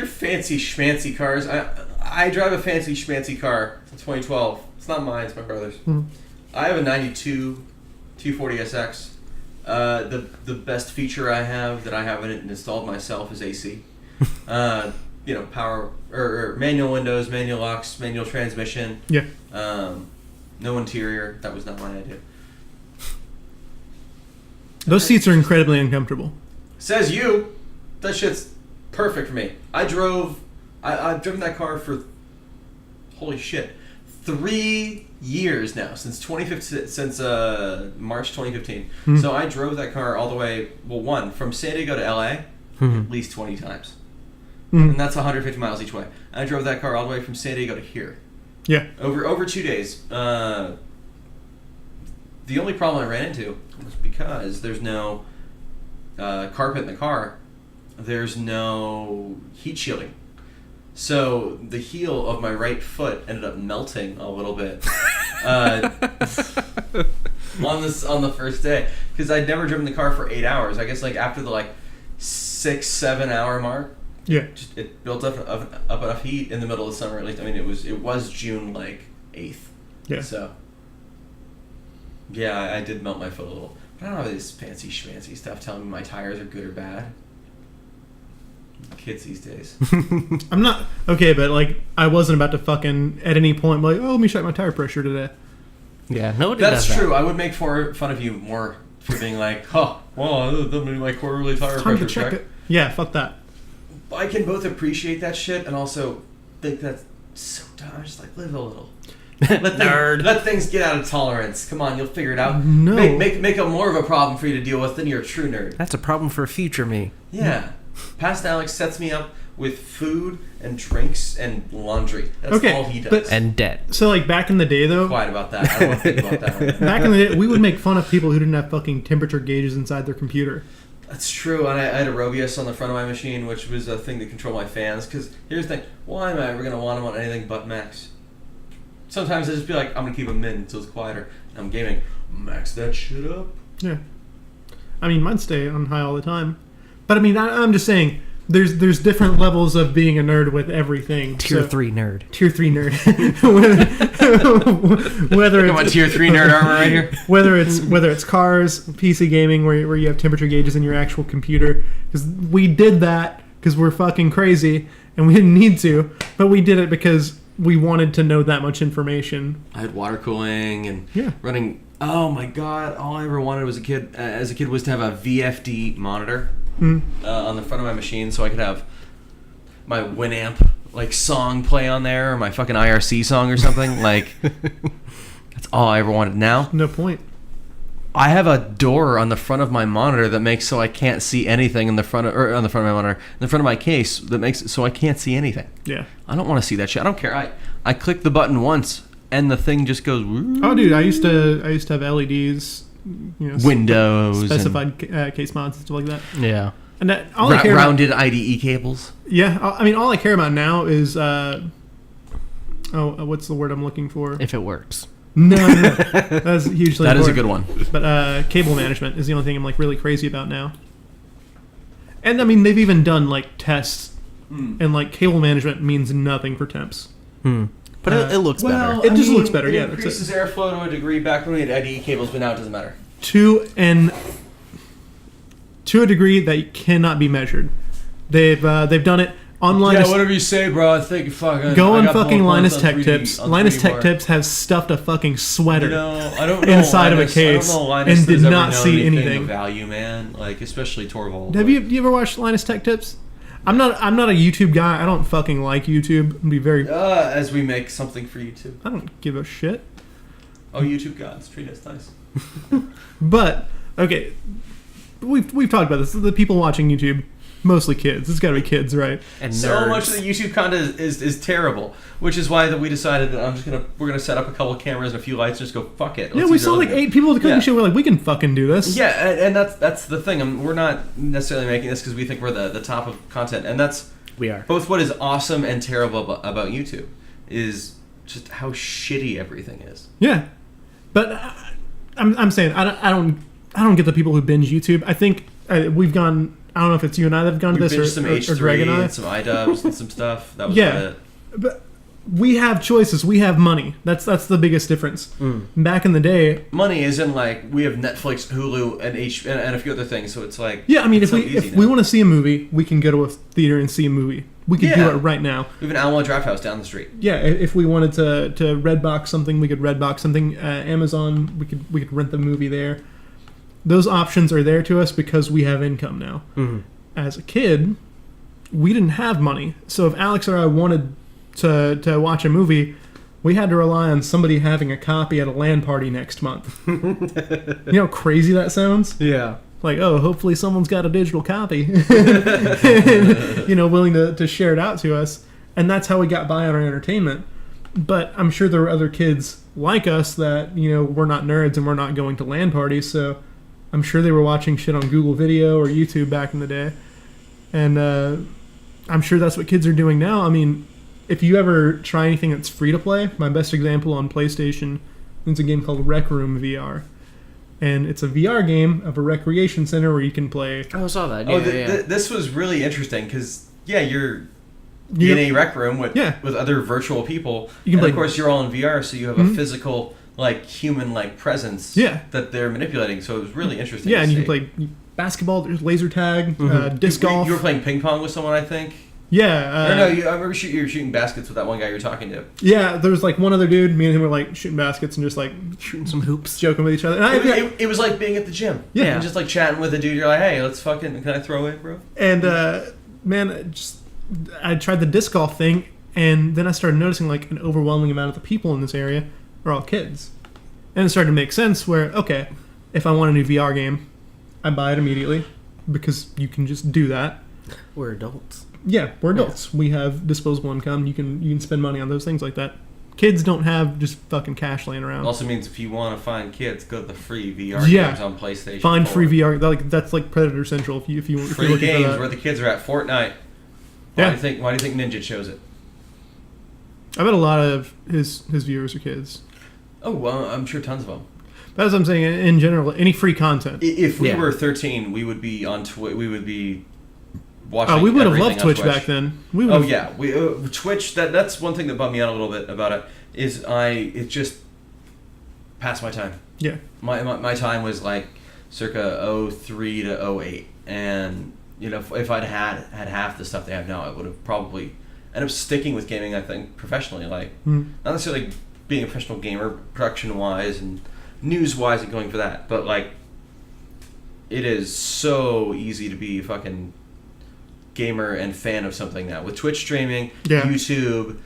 fancy schmancy cars. I drive a fancy schmancy car. It's a 2012. It's not mine. It's my brother's. Mhm. I have a 92 240SX. The best feature I have that I haven't installed myself is AC. Power or manual windows, manual locks, manual transmission. Yeah. No interior. That was not my idea. Those seats are incredibly uncomfortable. Says you. That shit's perfect for me. I've driven that car for, holy shit, 3 years now, since 2015, since March 2015. Mhm. So I drove that car all the way, from San Diego to LA at least 20 times. Mhm. And that's 150 miles each way. I drove that car all the way from San Diego to here. Yeah. Over 2 days. The only problem I ran into was because there's no carpet in the car, there's no heat shielding. So the heel of my right foot ended up melting a little bit on the first day, because I'd never driven the car for 8 hours. I guess like after the 6-7 hour mark, Yeah. it built up enough heat in the middle of the summer. At least, I mean, it was June 8th. Yeah. So yeah, I did melt my foot a little. But I don't have this fancy schmancy stuff telling me my tires are good or bad. Kids these days. I'm not okay, but like I wasn't about to fucking at any point be like, oh, let me check my tire pressure today. Yeah, nobody That's does that. true. I would make fun of you more for being like, well, I'm doing my quarterly tire Time pressure to check check. it. Yeah, fuck that. I can both appreciate that shit and also think that's so dumb. I'm just like, live a little. Let things get out of tolerance. Come on, you'll figure it out. No. Make a more of a problem for you to deal with than you're a true nerd. That's a problem for future me. Yeah. Past Alex sets me up with food and drinks and laundry. That's Okay, all he does. but- And debt. So like back in the day though, Quiet about that. I don't want to think about that right now. back in the day, we would make fun of people who didn't have fucking temperature gauges inside their computer. That's true. And I had a Robius on the front of my machine, which was a thing to control my fans. Because here's the thing. Why am I ever going to want them on anything but max? Sometimes I just be like, I'm going to keep them in until it's quieter. And I'm gaming. Max that shit up. Yeah. I mean, mine stay on high all the time. But I mean, I'm just saying, there's different levels of being a nerd with everything. Tier So- 3 nerd. Tier 3 nerd. whether Got my it's tier 3 nerd armor right here. whether it's cars, PC gaming, where you have temperature gauges in your actual computer, because we did that because we're fucking crazy and we didn't need to, but we did it because we wanted to know that much information. I had water cooling and Yeah. running. Oh my god! All I ever wanted as a kid was to have a VFD monitor on the front of my machine, so I could have my Winamp song play on there, or my fucking IRC song or something. That's all I ever wanted. Now No point. I have a door on the front of my monitor that makes so I can't see anything on the front of my monitor, in the front of my case that makes it so I can't see anything. Yeah. I don't want to see that shit. I don't care. I click the button once and the thing just goes. Oh, dude, I used to have LEDs, Windows, specified case mods and stuff like that. Yeah. And that, all I care rounded IDE cables. Yeah, I mean, all I care about now is what's the word I'm looking for? If it works. No. That's hugely That is a important. good one. But cable management is the only thing I'm really crazy about now. And I mean, they've even done tests, and cable management means nothing for temps. But But it looks better. It just looks better, It yeah, that's increases airflow to a degree. Back when we had IDE cables, but now it doesn't matter. To a degree that cannot be measured. They've done it on Linus. Yeah, whatever you say, bro. I think fucking. Go I on got more fucking points Linus on Tech 3D Tips. on Linus 3D Tech bar. Tips has stuffed a fucking sweater I don't know inside Linus. of a case I don't know Linus and did has ever not known see anything anything. of value, man. Like especially Torvald. Have you ever watched Linus Tech Tips? I'm not a YouTube guy. I don't fucking like YouTube. I'll be very. As we make something for YouTube. I don't give a shit. Oh, YouTube gods, treat us nice. But okay, we've talked about this. The people watching YouTube, mostly kids. It's got to be kids, right? And So nerds. much of the YouTube content is terrible, which is why that we decided that we're gonna set up a couple of cameras and a few lights and just go fuck it. Yeah, Let's we use saw our like living 8 people at the cooking Yeah. show. We're like, we can fucking do this. Yeah, and that's the thing. We're not necessarily making this because we think we're the top of content, and that's We are. both what is awesome and terrible about YouTube is just how shitty everything is. Yeah, but I'm saying I don't get the people who binge YouTube. I think we've gone. I don't know if it's you and I that have gone to We this, binged some or H3 Greg and I. and some iDubbbz and some stuff. That was Yeah. about it. But we have choices. We have money. That's the biggest difference. Back in the day, Money is in like we have Netflix, Hulu, and and a few other things. So it's like yeah. I mean, it's if so easy if now. we want to see a movie, we can go to a theater and see a movie. We could do Yeah. it right now. we have an Alamo Draft House down the street. Yeah, if we wanted to Redbox something, we could Redbox something. Amazon, we could rent the movie there. Those options are there to us because we have income now. As a kid, we didn't have money, so if Alex or I wanted to watch a movie, we had to rely on somebody having a copy at a LAN party next month. You know how crazy that sounds? Yeah. Like, oh, hopefully someone's got a digital copy, willing to share it out to us. And that's how we got by on our entertainment. But I'm sure there were other kids like us that, we're not nerds and we're not going to LAN parties. So I'm sure they were watching shit on Google Video or YouTube back in the day. And I'm sure that's what kids are doing now. I mean, if you ever try anything that's free to play, my best example on PlayStation is a game called Rec Room VR. And it's a VR game of a recreation center where you can play. Oh, I saw that. Yeah, This was really interesting because you're You- in a rec room with Yeah. with other virtual people. You can and play- of course, you're all in VR, so you have a physical, like human, like presence. Yeah. That they're manipulating. So it was really interesting. Yeah, to and you see. can play basketball, there's laser tag, disc golf. You were playing ping pong with someone, I think. Yeah. Or no, I remember you were shooting baskets with that one guy you were talking to. Yeah, there was like one other dude. Me and him were like shooting baskets and just like shooting some hoops. joking with each other. And It was like being at the gym. Yeah. And just like chatting with a dude. You're like, hey, let's fucking, can I throw it, bro? man, I tried the disc golf thing, and then I started noticing like an overwhelming amount of the people in this area are all kids, and it started to make sense. Where okay, if I want a new VR game, I buy it immediately because you can just do that. We're adults. Yeah, we're adults. We have disposable income. You can spend money on those things like that. Kids don't have just fucking cash laying around. Also means if you want to find kids, go to the free VR Yeah. games on PlayStation. Find 4. free VR. That's like Predator Central. If you're Free looking for games that. where the kids are at Fortnite. Yeah. Why do you think Ninja chose it? I bet a lot of his viewers are kids. Oh well, I'm sure tons of them. But as I'm saying, in general, any free content. If we Yeah. were 13, we would be on we would be watching. We would have everything loved on Twitch back then. We would Oh have, yeah, we Twitch. That's one thing that bummed me out a little bit about it. Is it just passed my time. Yeah. My time was like circa 03 to 08, and if I'd had half the stuff they have now, I would have probably ended up sticking with gaming. I think professionally, like not necessarily being a professional gamer, production wise and news wise, and going for that, but like it is so easy to be a fucking gamer and fan of something now with Twitch streaming, Yeah. YouTube,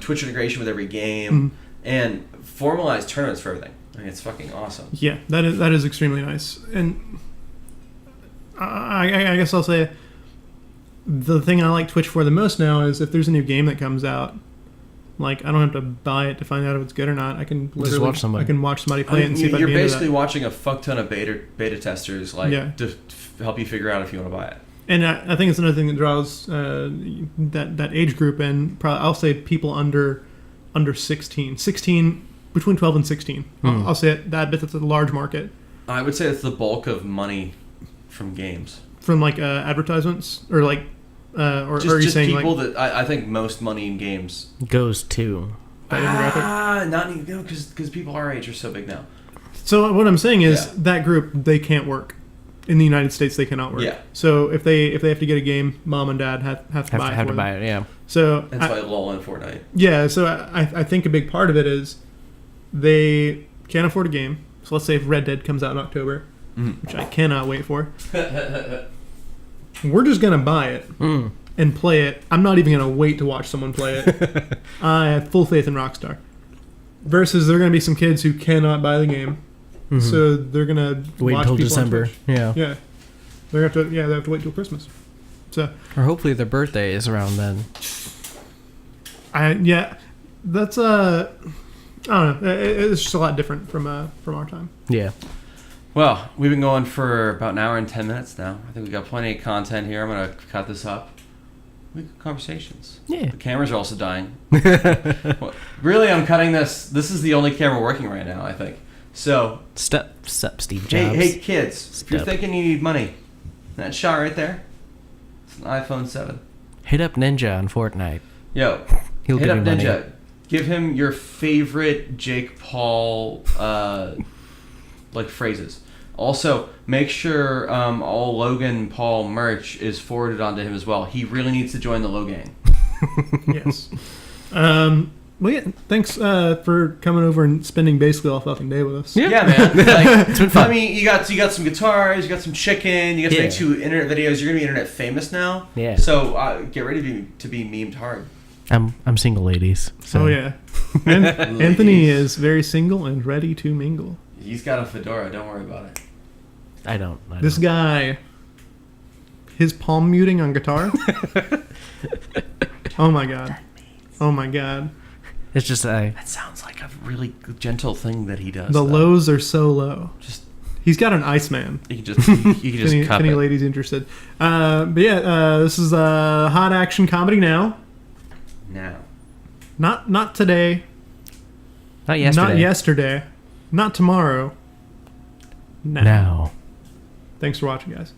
Twitch integration with every game, and formalized tournaments for everything. I mean, it's fucking awesome. Yeah, that is extremely nice. And I guess I'll say the thing I like Twitch for the most now is if there's a new game that comes out, like I don't have to buy it to find out if it's good or not. I can literally watch somebody. I can watch somebody play it and see if I'd You're be into basically that. watching a fuck ton of beta testers, like Yeah. to help you figure out if you want to buy it. And I think it's another thing that draws that age group in. Probably, I'll say people under 16, between 12 and 16. I'll say it. That bit that's a large market I would say it's the bulk of money from games. from like advertisements or like or Just, are you just saying people like that I think most money in games Goes to that demographic. Not even because people our age are so big now. So what I'm saying is that group, they can't work. In the United States, they cannot work. Yeah. So if they have to get a game, mom and dad have to buy it. Have for to them. buy it. Yeah. So That's why LOL and Fortnite. Yeah. So I think a big part of it is they can't afford a game. So let's say if Red Dead comes out in October, which I cannot wait for, we're just gonna buy it and play it. I'm not even gonna wait to watch someone play it. I have full faith in Rockstar. Versus there are gonna be some kids who cannot buy the game. So they're gonna wait watch until people on December. Twitch. Yeah. Yeah, they have to wait till Christmas. So Or hopefully their birthday is around then. that's I don't know. It's just a lot different from our time. Yeah. Well, we've been going for about an hour and 10 minutes now. I think we got plenty of content here. I'm gonna cut this up. We got conversations. Yeah. The cameras are also dying. Well, really, I'm cutting this. This is the only camera working right now, I think. So, Step, Steve Jobs. hey kids, if you're Step. thinking you need money, that shot right there, it's an iPhone 7. Hit up Ninja on Fortnite. Yo, He'll hit give up you money. Ninja. Give him your favorite Jake Paul phrases. Also, make sure all Logan Paul merch is forwarded onto him as well. He really needs to join the Low Gang. Yes. Well, yeah. Thanks for coming over and spending basically all fucking day with us. Yeah. Yeah, man. Like, It's been fun. I mean, you got some guitars, you got some chicken, you got to Yeah. make 2 internet videos. You're gonna be internet famous now. Yeah. So get ready to be memed hard. I'm single, ladies. So. Oh yeah. And Anthony is very single and ready to mingle. He's got a fedora. Don't worry about it. I don't. This guy, his palm muting on guitar. Oh my god. Oh my god. It's just That sounds like a really gentle thing that he does. The though. lows are so low. Just He's got an Iceman. you can just If cup any it. ladies interested. But yeah, this is Hot Action Comedy Now. Now. Not today. not yesterday. Not yesterday. Not tomorrow. Now. Thanks for watching, guys.